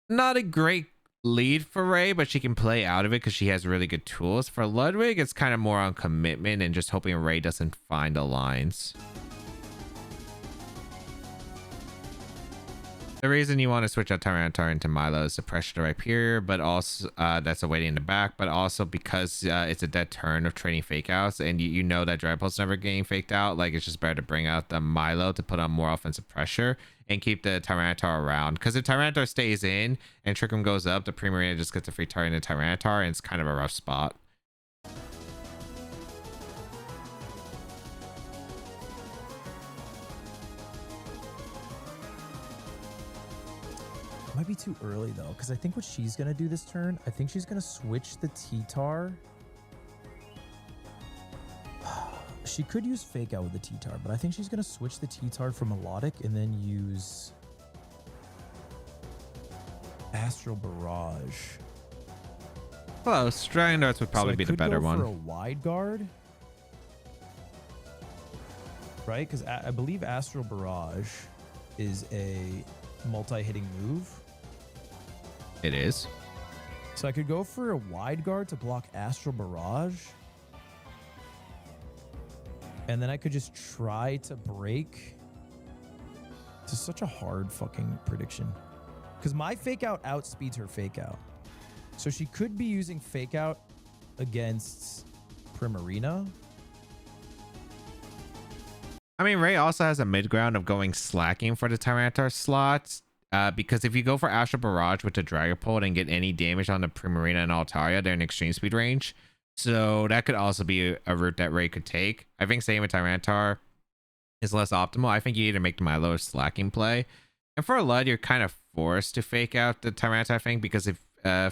not a great lead for Ray, but she can play out of it because she has really good tools. For Ludwig, it's kind of more on commitment and just hoping Ray doesn't find the lines. The reason you want to switch out Tyranitar into Milo is to pressure the Rhyperior, but also that's a waiting in the back, but also because it's a dead turn of trading fake outs, and you know that Dragapult's never getting faked out. Like, it's just better to bring out the Milo to put on more offensive pressure and keep the Tyranitar around. Because if Tyranitar stays in and Trick Room goes up, the Primarina just gets a free target into Tyranitar, and it's kind of a rough spot. Might be too early though, because I think what she's gonna do this turn, I think she's gonna switch the T-Tar. She could use fake out with the T-Tar, but I think she's gonna switch the T-Tar for Melodic and then use Astral Barrage. Close. Dragon Darts would probably be the better one. For a wide guard, right? Because I believe Astral Barrage is a multi-hitting move. It is. So I could go for a wide guard to block Astral Barrage. And then I could just try to break. This is such a hard fucking prediction. Because my fake out outspeeds her fake out. So she could be using fake out against Primarina. I mean, Ray also has a mid ground of going slacking for the Tyranitar slots. Because if you go for Astral Barrage with the Dragapult and get any damage on the Primarina and Altaria, they're in extreme speed range. So that could also be a route that Ray could take. I think same with Tyranitar is less optimal. I think you either make the Milo or slacking play. And for a Lud, you're kind of forced to fake out the Tyranitar thing, because if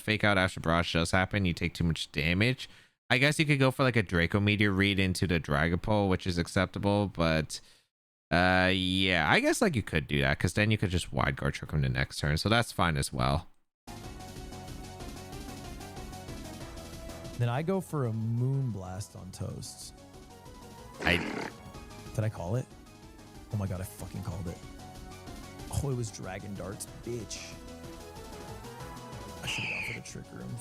fake out Astral Barrage does happen, you take too much damage. I guess you could go for like a Draco Meteor read into the Dragapult, which is acceptable, but yeah, I guess like you could do that, because then you could just wide guard Trick Room the next turn, so that's fine as well. Then I go for a Moonblast on Toast. Did I call it? Oh my god, I fucking called it. Oh, it was Dragon Darts, bitch. I should have gone for the Trick Room.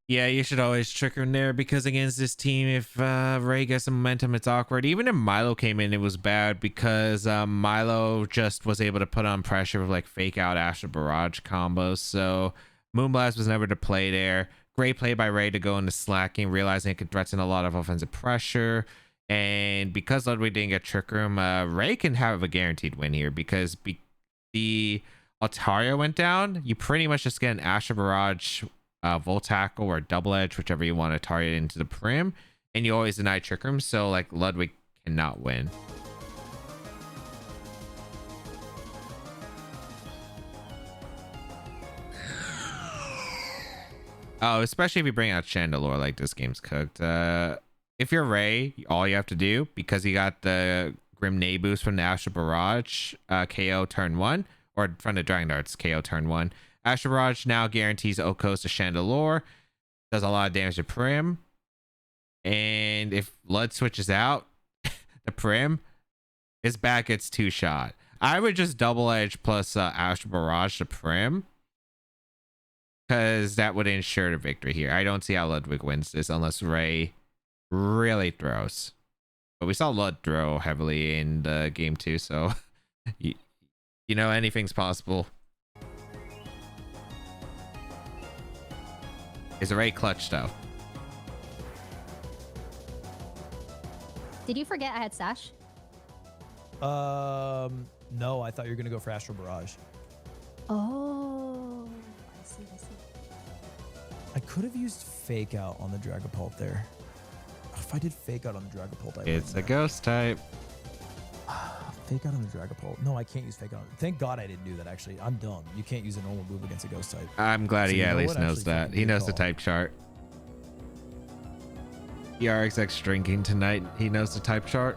Yeah, you should always Trick Room there, because against this team, if Ray gets some momentum, it's awkward. Even if Milo came in, it was bad, because Milo just was able to put on pressure with like fake out Astral Barrage combos. So Moonblast was never to play there. Great play by Ray to go into slacking, realizing it could threaten a lot of offensive pressure. And because Ludwig didn't get Trick Room, Ray can have a guaranteed win here, because the Altaria went down. You pretty much just get an Astral Barrage, Volt Tackle, or Double Edge, whichever you want to target into the Prim, and you always deny Trick Room, so like Ludwig cannot win. Oh, especially if you bring out Chandelure, like this game's cooked. If you're Ray, all you have to do, because you got the Grim Nay boost from the Astral Barrage, KO turn 1, or from the Dragon Darts, KO turn 1. Astral Barrage now guarantees Okos to Chandelure, does a lot of damage to Prim, and if Lud switches out, the Prim, his back gets 2-shot. I would just double edge plus Astral Barrage to Prim, because that would ensure the victory here. I don't see how Ludwig wins this unless Ray really throws. But we saw Lud throw heavily in the game too, so you know, anything's possible. Is Ray clutch though? Did you forget I had Sash? No, I thought you were gonna go for Astral Barrage. Oh, I see. I could have used Fake Out on the Dragapult there. If I did Fake Out on the Dragapult, I It's a ghost type. Fake Out on the Dragapult. No, I can't use Fake Out. Thank God I didn't do that, actually. I'm dumb. You can't use a normal move against a ghost type. I'm glad So he you at know least what? knows Actually, that. fucking He good knows the call. type chart. The RXX drinking tonight. He knows the type chart.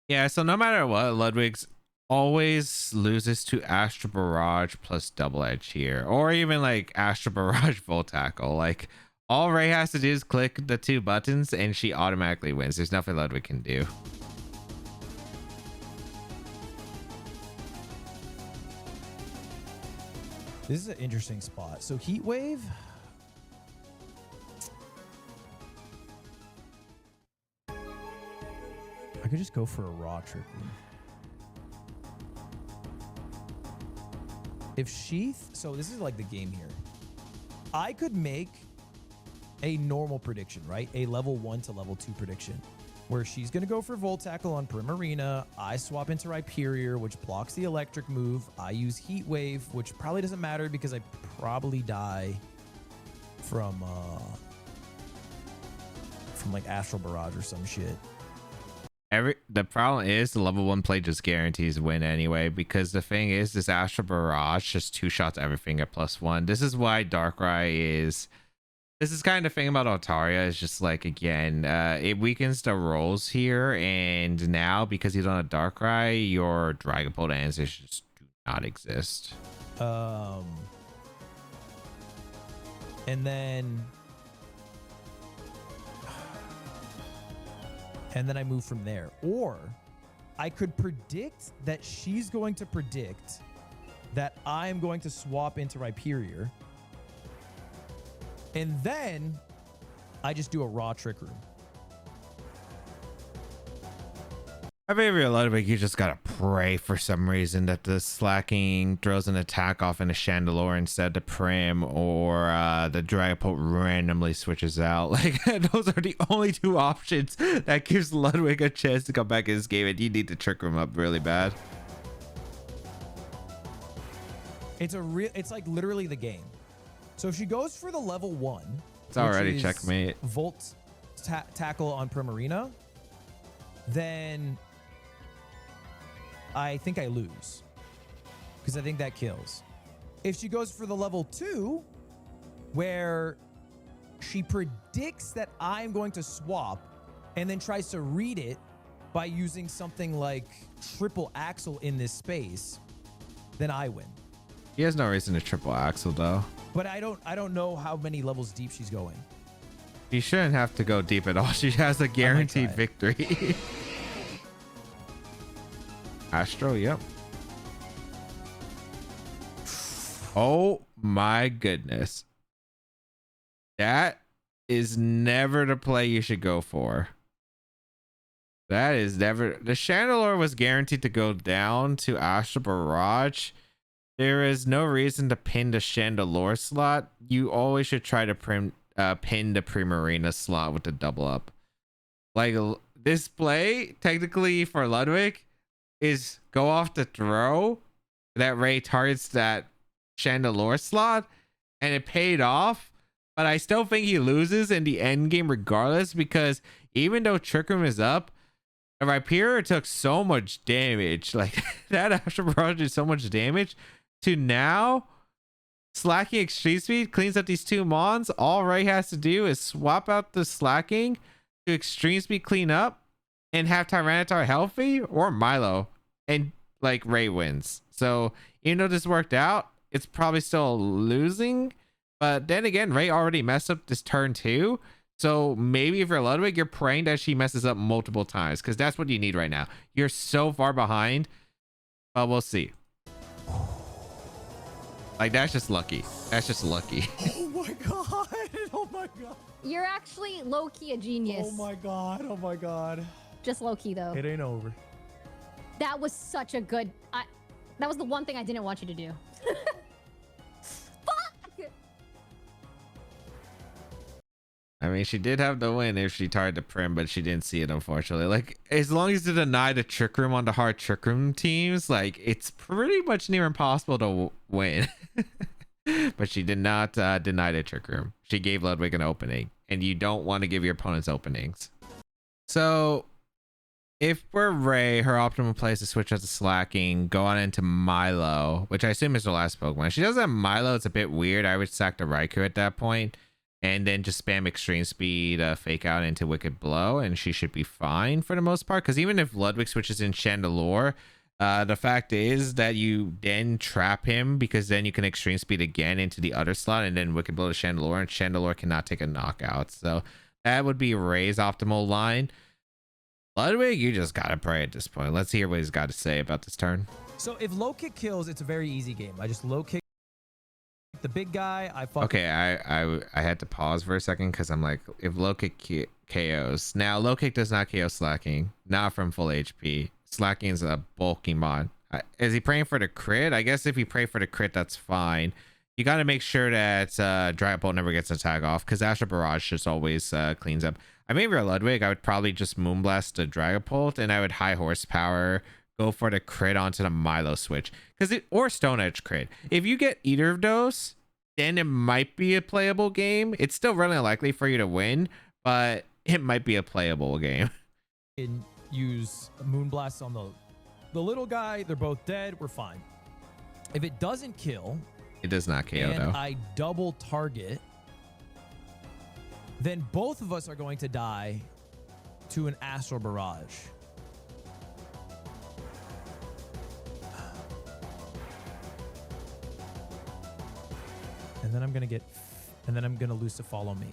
Yeah, so no matter what, Ludwig's always loses to Astral Barrage plus double edge here, or even like Astral Barrage Volt Tackle. Like, all Ray has to do is click the 2 buttons and she automatically wins. There's nothing Ludwig can do. This is an interesting spot. So Heat Wave. I could just go for a raw Trick Room. If Sheath, so this is like the game here. I could make a normal prediction, right? A level 1 to level 2 prediction, where she's going to go for Volt Tackle on Primarina. I swap into Rhyperior, which blocks the electric move. I use Heat Wave, which probably doesn't matter because I probably die from like Astral Barrage or some shit. The problem is the level 1 play just guarantees win anyway, because the thing is, this Astral Barrage just 2-shots everything at +1. This is why Darkrai is... This is kind of the thing about Altaria, is just like, again, it weakens the rolls here, and now because he's on a Darkrai, your Dragapult answers just do not exist. And then I move from there. Or I could predict that she's going to predict that I'm going to swap into Rhyperior. And then I just do a raw Trick Room. I think if you're Ludwig, you just gotta pray for some reason that the Slacking throws an attack off in a Chandelure instead of Prim, or the Dragapult randomly switches out. Like, those are the only 2 options that gives Ludwig a chance to come back in this game, and you need to trick him up really bad. It's like literally the game. So if she goes for the level 1, It's already checkmate. Volt Tackle on Primarina, then I think I lose, because I think that kills. If she goes for the level 2, where she predicts that I'm going to swap and then tries to read it by using something like Triple Axle in this space, then I win. He has no reason to triple axle though. But I don't know how many levels deep she's going. He shouldn't have to go deep at all. She has a guaranteed victory. Astro, yep. Oh my goodness. That is never the play you should go for. That is never... The Chandelure was guaranteed to go down to Astral Barrage. There is no reason to pin the Chandelure slot. You always should try to pin the Primarina slot with the double up. Like, this play, technically for Ludwig, is go off the throw that Ray targets that Chandelure slot, and it paid off. But I still think he loses in the end game regardless, because even though Trick Room is up, Rhyperior took so much damage. Like that Astral Barrage did so much damage to now slacking extreme speed cleans up these two mons. All Ray has to do is swap out the slacking to extreme speed clean up and have Tyranitar healthy or Milo, and like Ray wins. So even though this worked out, it's probably still losing. But then again, Ray already messed up this turn too. So maybe if you're Ludwig, you're praying that she messes up multiple times, because that's what you need right now. You're so far behind, but we'll see. Like, that's just lucky. That's just lucky. Oh my god. Oh my god. You're actually low-key a genius. Oh my god. Oh my god. Just low-key, though. It ain't over. That was such a good... that was the one thing I didn't want you to do. Fuck! I mean, she did have the win if she tried to prim, but she didn't see it, unfortunately. Like, as long as you deny the Trick Room on the hard Trick Room teams, like, it's pretty much near impossible to win. But she did not deny the Trick Room. She gave Ludwig an opening, and you don't want to give your opponents openings. So, if we're Ray, her optimal play is to switch out to slacking, go on into Milo, which I assume is her last Pokemon. If she doesn't have Milo, it's a bit weird. I would sack the Raikou at that point, and then just spam extreme speed, fake out into Wicked Blow, and she should be fine for the most part. Because even if Ludwig switches in Chandelure, the fact is that you then trap him, because then you can extreme speed again into the other slot, and then Wicked Blow to Chandelure, and Chandelure cannot take a knockout. So that would be Ray's optimal line. Ludwig, you just gotta pray at this point. Let's hear what he's got to say about this turn. So if low kick kills, it's a very easy game. I just low kick the big guy. Okay, I had to pause for a second because I'm like, if low kick KOs. Now, low kick does not KO slacking, not from full HP. Slacking is a bulky mod. Is he praying for the crit? I guess if you pray for the crit, that's fine. You got to make sure that Dragon Bolt never gets a tag off, because Astral Barrage just always cleans up. I mean, if you're Ludwig, I would probably just Moonblast the Dragapult, and I would high horsepower, go for the crit onto the Milo switch, or Stone Edge crit. If you get either of those, then it might be a playable game. It's still really unlikely for you to win, but it might be a playable game. And use Moonblast on the little guy. They're both dead. We're fine. If it doesn't kill, it does not KO and though. I double target, then both of us are going to die to an Astral Barrage. And then I'm gonna lose to Follow Me.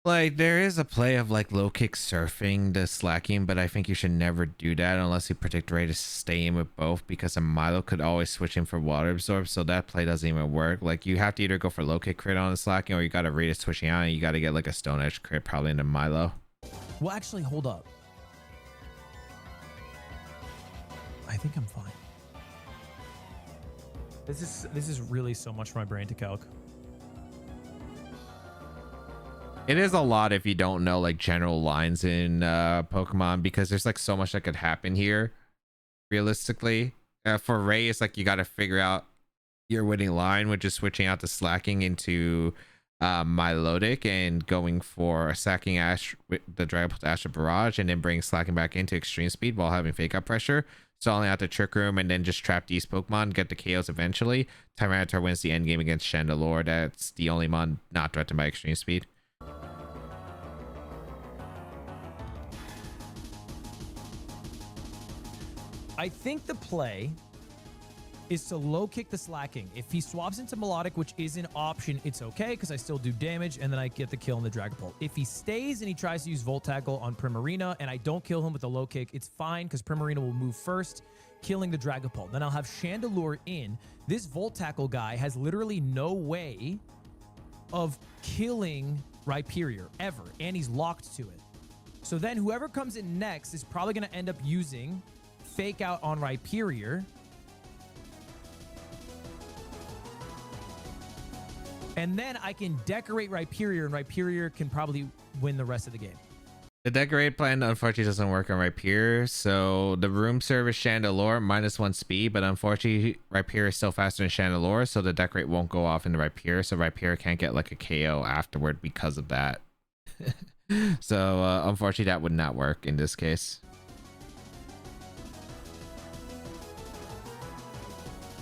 Like, there is a play of like low kick surfing the slacking, but I think you should never do that unless you predict Ray to stay in with both, because a Milo could always switch in for Water Absorb, so that play doesn't even work. Like, you have to either go for low kick crit on the slacking, or you got to Ray to switching out, and you got to get like a Stone Edge crit probably into Milo. Well, actually, hold up. I think I'm fine. This is really so much for my brain to calc. It is a lot if you don't know like general lines in Pokemon, because there's like so much that could happen here realistically. For Ray, it's like you got to figure out your winning line, which is switching out the slacking into Milotic and going for a sacking Ash with the Dragapult Astral Barrage, and then bring slacking back into extreme speed while having fake out pressure, stalling out the Trick Room, and then just trap these Pokemon, get the KOs eventually. Tyranitar wins the end game against Chandelure. That's the only mon not threatened by extreme speed. I think the play is to low kick the slacking. If he swaps into Melodic, which is an option, it's okay, because I still do damage, and then I get the kill in the Dragapult. If he stays and he tries to use Volt Tackle on Primarina, and I don't kill him with a low kick, it's fine, because Primarina will move first, killing the Dragapult. Then I'll have Chandelure in. This Volt Tackle guy has literally no way of killing Rhyperior, ever, and he's locked to it. So then whoever comes in next is probably going to end up using Fake Out on Rhyperior. And then I can decorate Rhyperior, and Rhyperior can probably win the rest of the game. The decorate plan unfortunately doesn't work on Rapier. So the room service Chandelure -1 speed, but unfortunately Rapier is still faster than Chandelure, so the decorate won't go off in the Rapier. So Rapier can't get like a KO afterward because of that. So unfortunately that would not work in this case.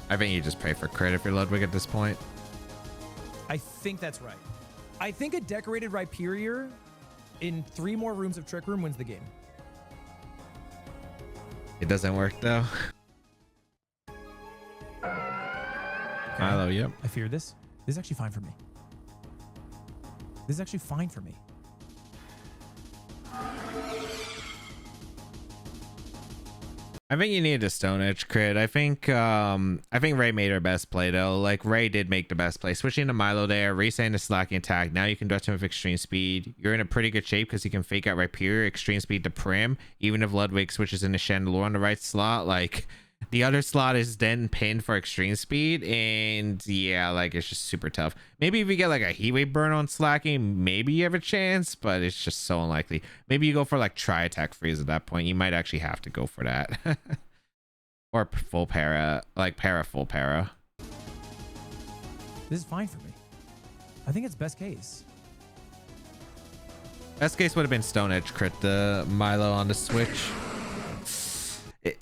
I think you just pray for crit if you're Ludwig at this point. I think that's right. I think a decorated Rhyperior in 3 more rooms of Trick Room wins the game. It doesn't work though. Milo, yep. I fear this. This is actually fine for me. This is actually fine for me. I think you need a Stone Edge crit. I think Ray made her best play though. Like Ray did make the best play. Switching to Milo there, resetting the slacking attack. Now you can dodge him with extreme speed. You're in a pretty good shape because you can fake out Rapier, extreme speed to Prim. Even if Ludwig switches into Chandelure on the right slot, like the other slot is then pinned for extreme speed, and yeah, like it's just super tough. Maybe if you get like a heat wave burn on slacking, maybe you have a chance, but it's just so unlikely. Maybe you go for like tri attack freeze at that point. You might actually have to go for that. Or full para, like para full para. This is fine for me. I think it's best case. Best case would have been Stone Edge crit the Milo on the switch.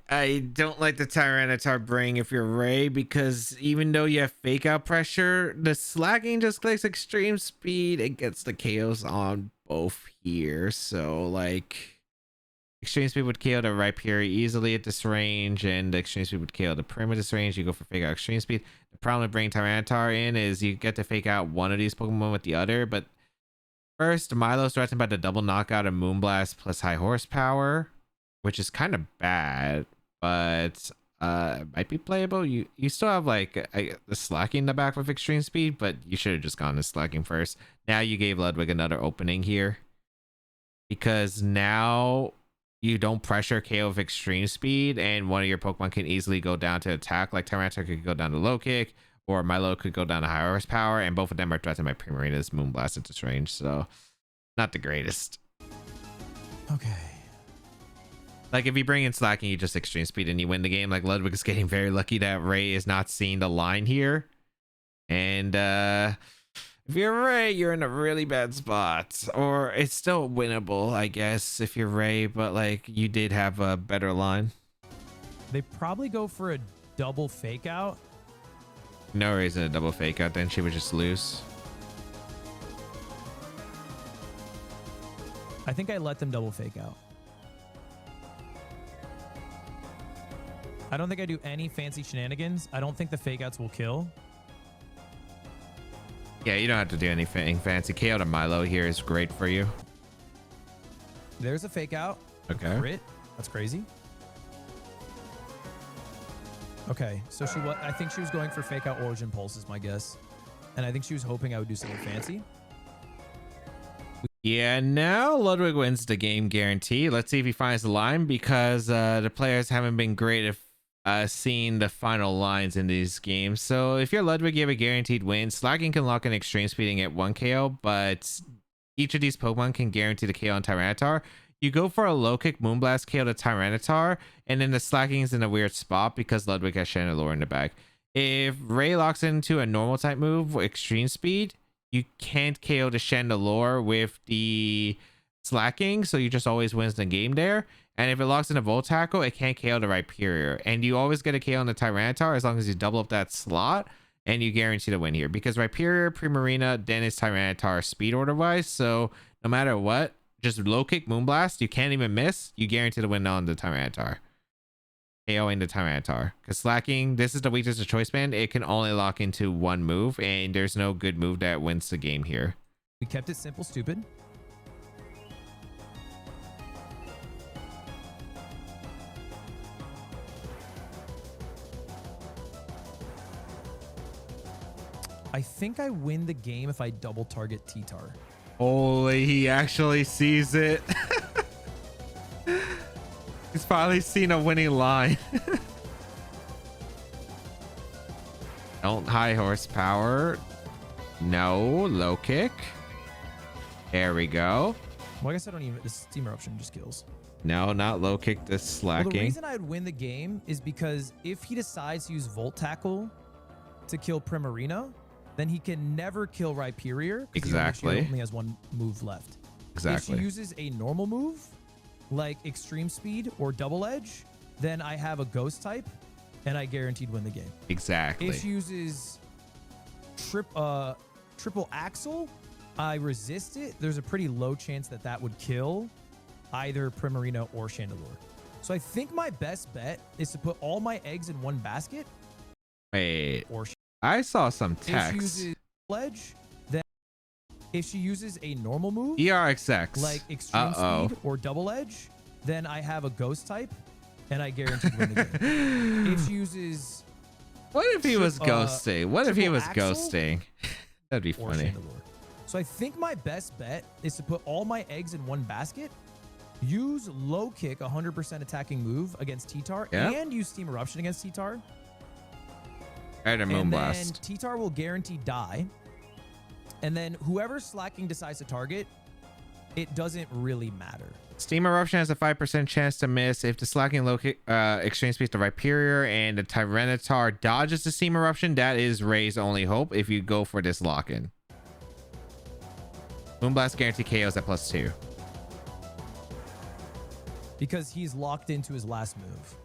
I don't like the Tyranitar bring if you're Ray, because even though you have fake out pressure, the slacking just clicks extreme speed. It gets the KOs on both here. So like extreme speed would KO the Rapier easily at this range, and the extreme speed would KO the Prim at this range. You go for fake out extreme speed. The problem with bringing Tyranitar in is you get to fake out one of these Pokemon with the other, but first Milo's threatened by the double knockout of Moonblast plus high horsepower, which is kind of bad, but it might be playable. You still have like the slacking in the back with extreme speed, but you should have just gone to slacking first. Now you gave Ludwig another opening here, because now you don't pressure KO with extreme speed, and one of your Pokemon can easily go down to attack. Like Tyranitar could go down to low kick, or Milo could go down to high horsepower, and both of them are threatened by Primarina's Moonblast at this range. So not the greatest. Okay. Like if you bring in slacking, you just extreme speed and you win the game. Like Ludwig is getting very lucky that Ray is not seeing the line here. And if you're Ray, you're in a really bad spot. Or it's still winnable, I guess, if you're Ray, but like you did have a better line. They probably go for a double fake out. No reason to double fake out, then she would just lose. I think I let them double fake out. I don't think I do any fancy shenanigans. I don't think the fake outs will kill. Yeah, you don't have to do anything fancy. KO to Milo here is great for you. There's a fake out. Okay. Crit. That's crazy. Okay, so I think she was going for fake out Origin Pulse is my guess. And I think she was hoping I would do something fancy. Yeah, now Ludwig wins the game guarantee. Let's see if he finds the line, because the players haven't been great at seeing the final lines in these games. So if you're Ludwig, you have a guaranteed win. Slacking can lock in extreme speeding at 1 KO, but each of these Pokemon can guarantee the KO on Tyranitar. You go for a low kick Moonblast KO to Tyranitar, and then the slacking is in a weird spot because Ludwig has Chandelure in the back. If Ray locks into a normal type move with extreme speed, you can't KO the Chandelure with the slacking, so you just always wins the game there. And if it locks in a Volt Tackle, it can't KO the Rhyperior. And you always get a KO on the Tyranitar as long as you double up that slot, and you guarantee to win here. Because Rhyperior, Primarina, then is Tyranitar speed order wise. So no matter what, just low kick Moonblast, you can't even miss. You guarantee to win on the Tyranitar. KOing the Tyranitar. Because slacking, this is the weakness of Choice Band. It can only lock into one move, and there's no good move that wins the game here. We kept it simple, stupid. I think I win the game if I double target T-Tar. Holy, he actually sees it. He's finally seen a winning line. Don't high horsepower. No, low kick. There we go. Well, I guess I don't even. The steam eruption just kills. No, not low kick, the Well, slacking. the reason I'd win the game is because if he decides to use Volt Tackle to kill Primarina, then he can never kill Rhyperior. Exactly. He only has one move left. Exactly. If she uses a normal move, like Extreme Speed or Double Edge, then I have a Ghost type, and I guaranteed win the game. Exactly. If she uses Triple Axle, I resist it. There's a pretty low chance that that would kill either Primarina or Chandelure. So I think my best bet is to put all my eggs in one basket. Wait, Or I saw some if she text. uses Pledge, then if she uses a normal move, ERXX. like Extreme Speed or Double Edge, then I have a Ghost type, and I guaranteed win the game. If she uses... What if he was ghosting? What if he was Axle ghosting? That'd be or funny. Chandelure. So I think my best bet is to put all my eggs in one basket, use low kick 100% attacking move against T-Tar, Yep. and use Steam Eruption against T-Tar. Right, a And then Moonblast. T-Tar will guarantee die. And then whoever slacking decides to target, it doesn't really matter. Steam Eruption has a 5% chance to miss if the slacking low kick, extreme speed to Rhyperior and the Tyranitar dodges the Steam Eruption. That is Ray's only hope if you go for this lock-in. Moonblast guarantee KOs at +2. Because he's locked into his last move.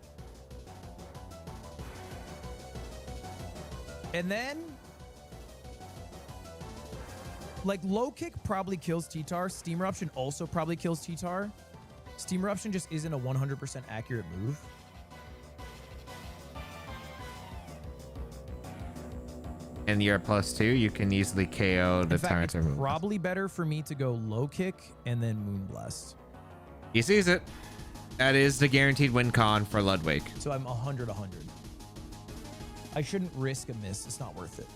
And then, like, low kick probably kills T-Tar. Steam Eruption also probably kills T-Tar. Steam Eruption just isn't a 100% accurate move. And you're at +2, you can easily KO the In fact, Tyranitar it's move. probably better for me to go low kick and then Moonblast. He sees it. That is the guaranteed win con for Ludwig. So I'm 100. I shouldn't risk a miss. It's not worth it.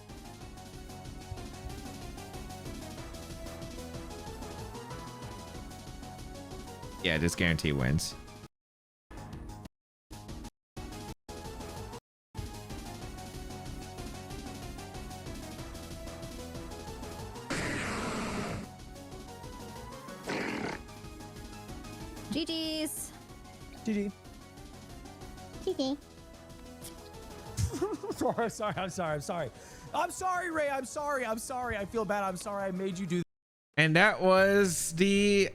Yeah, this guarantee wins. GG's. GG. GG. I'm sorry, Ray. I'm sorry. I feel bad. I'm sorry I made you do that. And that was the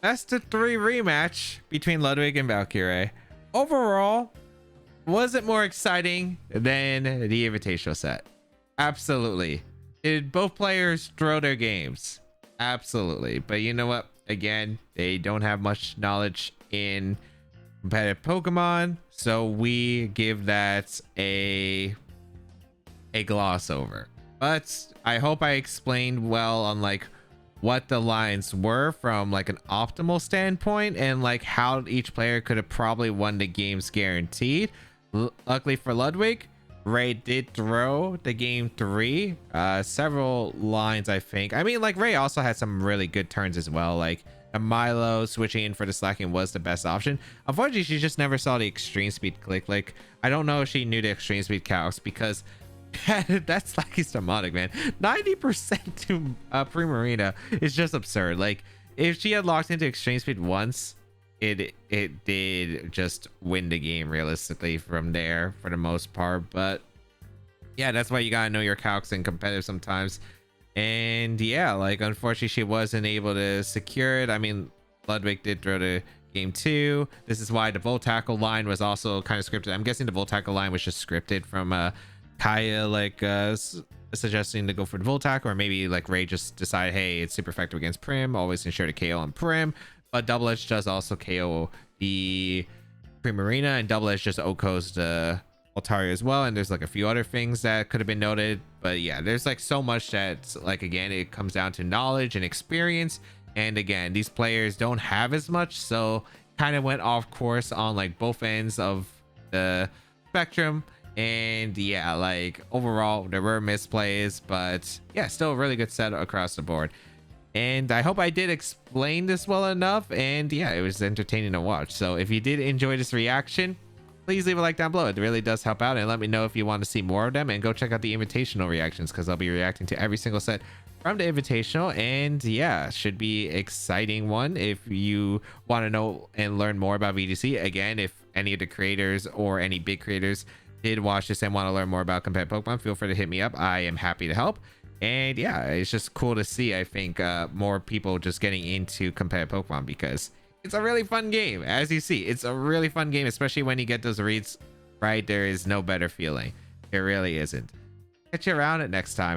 best of 3 rematch between Ludwig and Valkyrae. Overall, was it more exciting than the Invitational set? Absolutely. Did both players throw their games? Absolutely. But you know what? Again, they don't have much knowledge in competitive Pokemon, so we give that a gloss over. But I hope I explained well on like what the lines were from like an optimal standpoint and like how each player could have probably won the games guaranteed. Luckily for Ludwig, Ray did throw the game 3 several lines. I think, I mean, like, Ray also had some really good turns as well. Like a Milo switching in for the slacking was the best option. Unfortunately, she just never saw the extreme speed click. Like, I don't know if she knew the extreme speed calcs, because that's like demonic, man. 90% to Primarina is just absurd. Like, if she had locked into extreme speed once, it did just win the game realistically from there for the most part. But yeah, that's why you gotta know your calcs in competitive sometimes. And yeah, like, unfortunately she wasn't able to secure it. I mean, Ludwig did throw the game 2. This is why the Volt Tackle line was also kind of scripted. I'm guessing the Volt Tackle line was just scripted from Kaya, like suggesting to go for the Volt Tackle, or maybe like Ray just decided, hey, it's super effective against Prim, always ensure to KO on Prim. But Double Edge does also KO the Primarina, and Double Edge just OHKOs the Altaria as well. And there's like a few other things that could have been noted. But yeah, there's like so much that, like, again, it comes down to knowledge and experience. And again, these players don't have as much, so kind of went off course on like both ends of the spectrum. And yeah, like, overall there were misplays, but yeah, still a really good set across the board. And I hope I did explain this well enough. And yeah, it was entertaining to watch. So if you did enjoy this reaction, please leave a like down below. It really does help out. And let me know if you want to see more of them. And go check out the Invitational reactions, because I'll be reacting to every single set from the Invitational. And yeah, should be exciting one if you want to know and learn more about VGC. Again, if any of the creators or any big creators did watch this and want to learn more about competitive Pokemon, feel free to hit me up. I am happy to help. And yeah, it's just cool to see, I think, more people just getting into competitive Pokemon, because it's a really fun game. As you see, it's a really fun game, especially when you get those reads right. There is no better feeling. It really isn't. Catch you around it next time.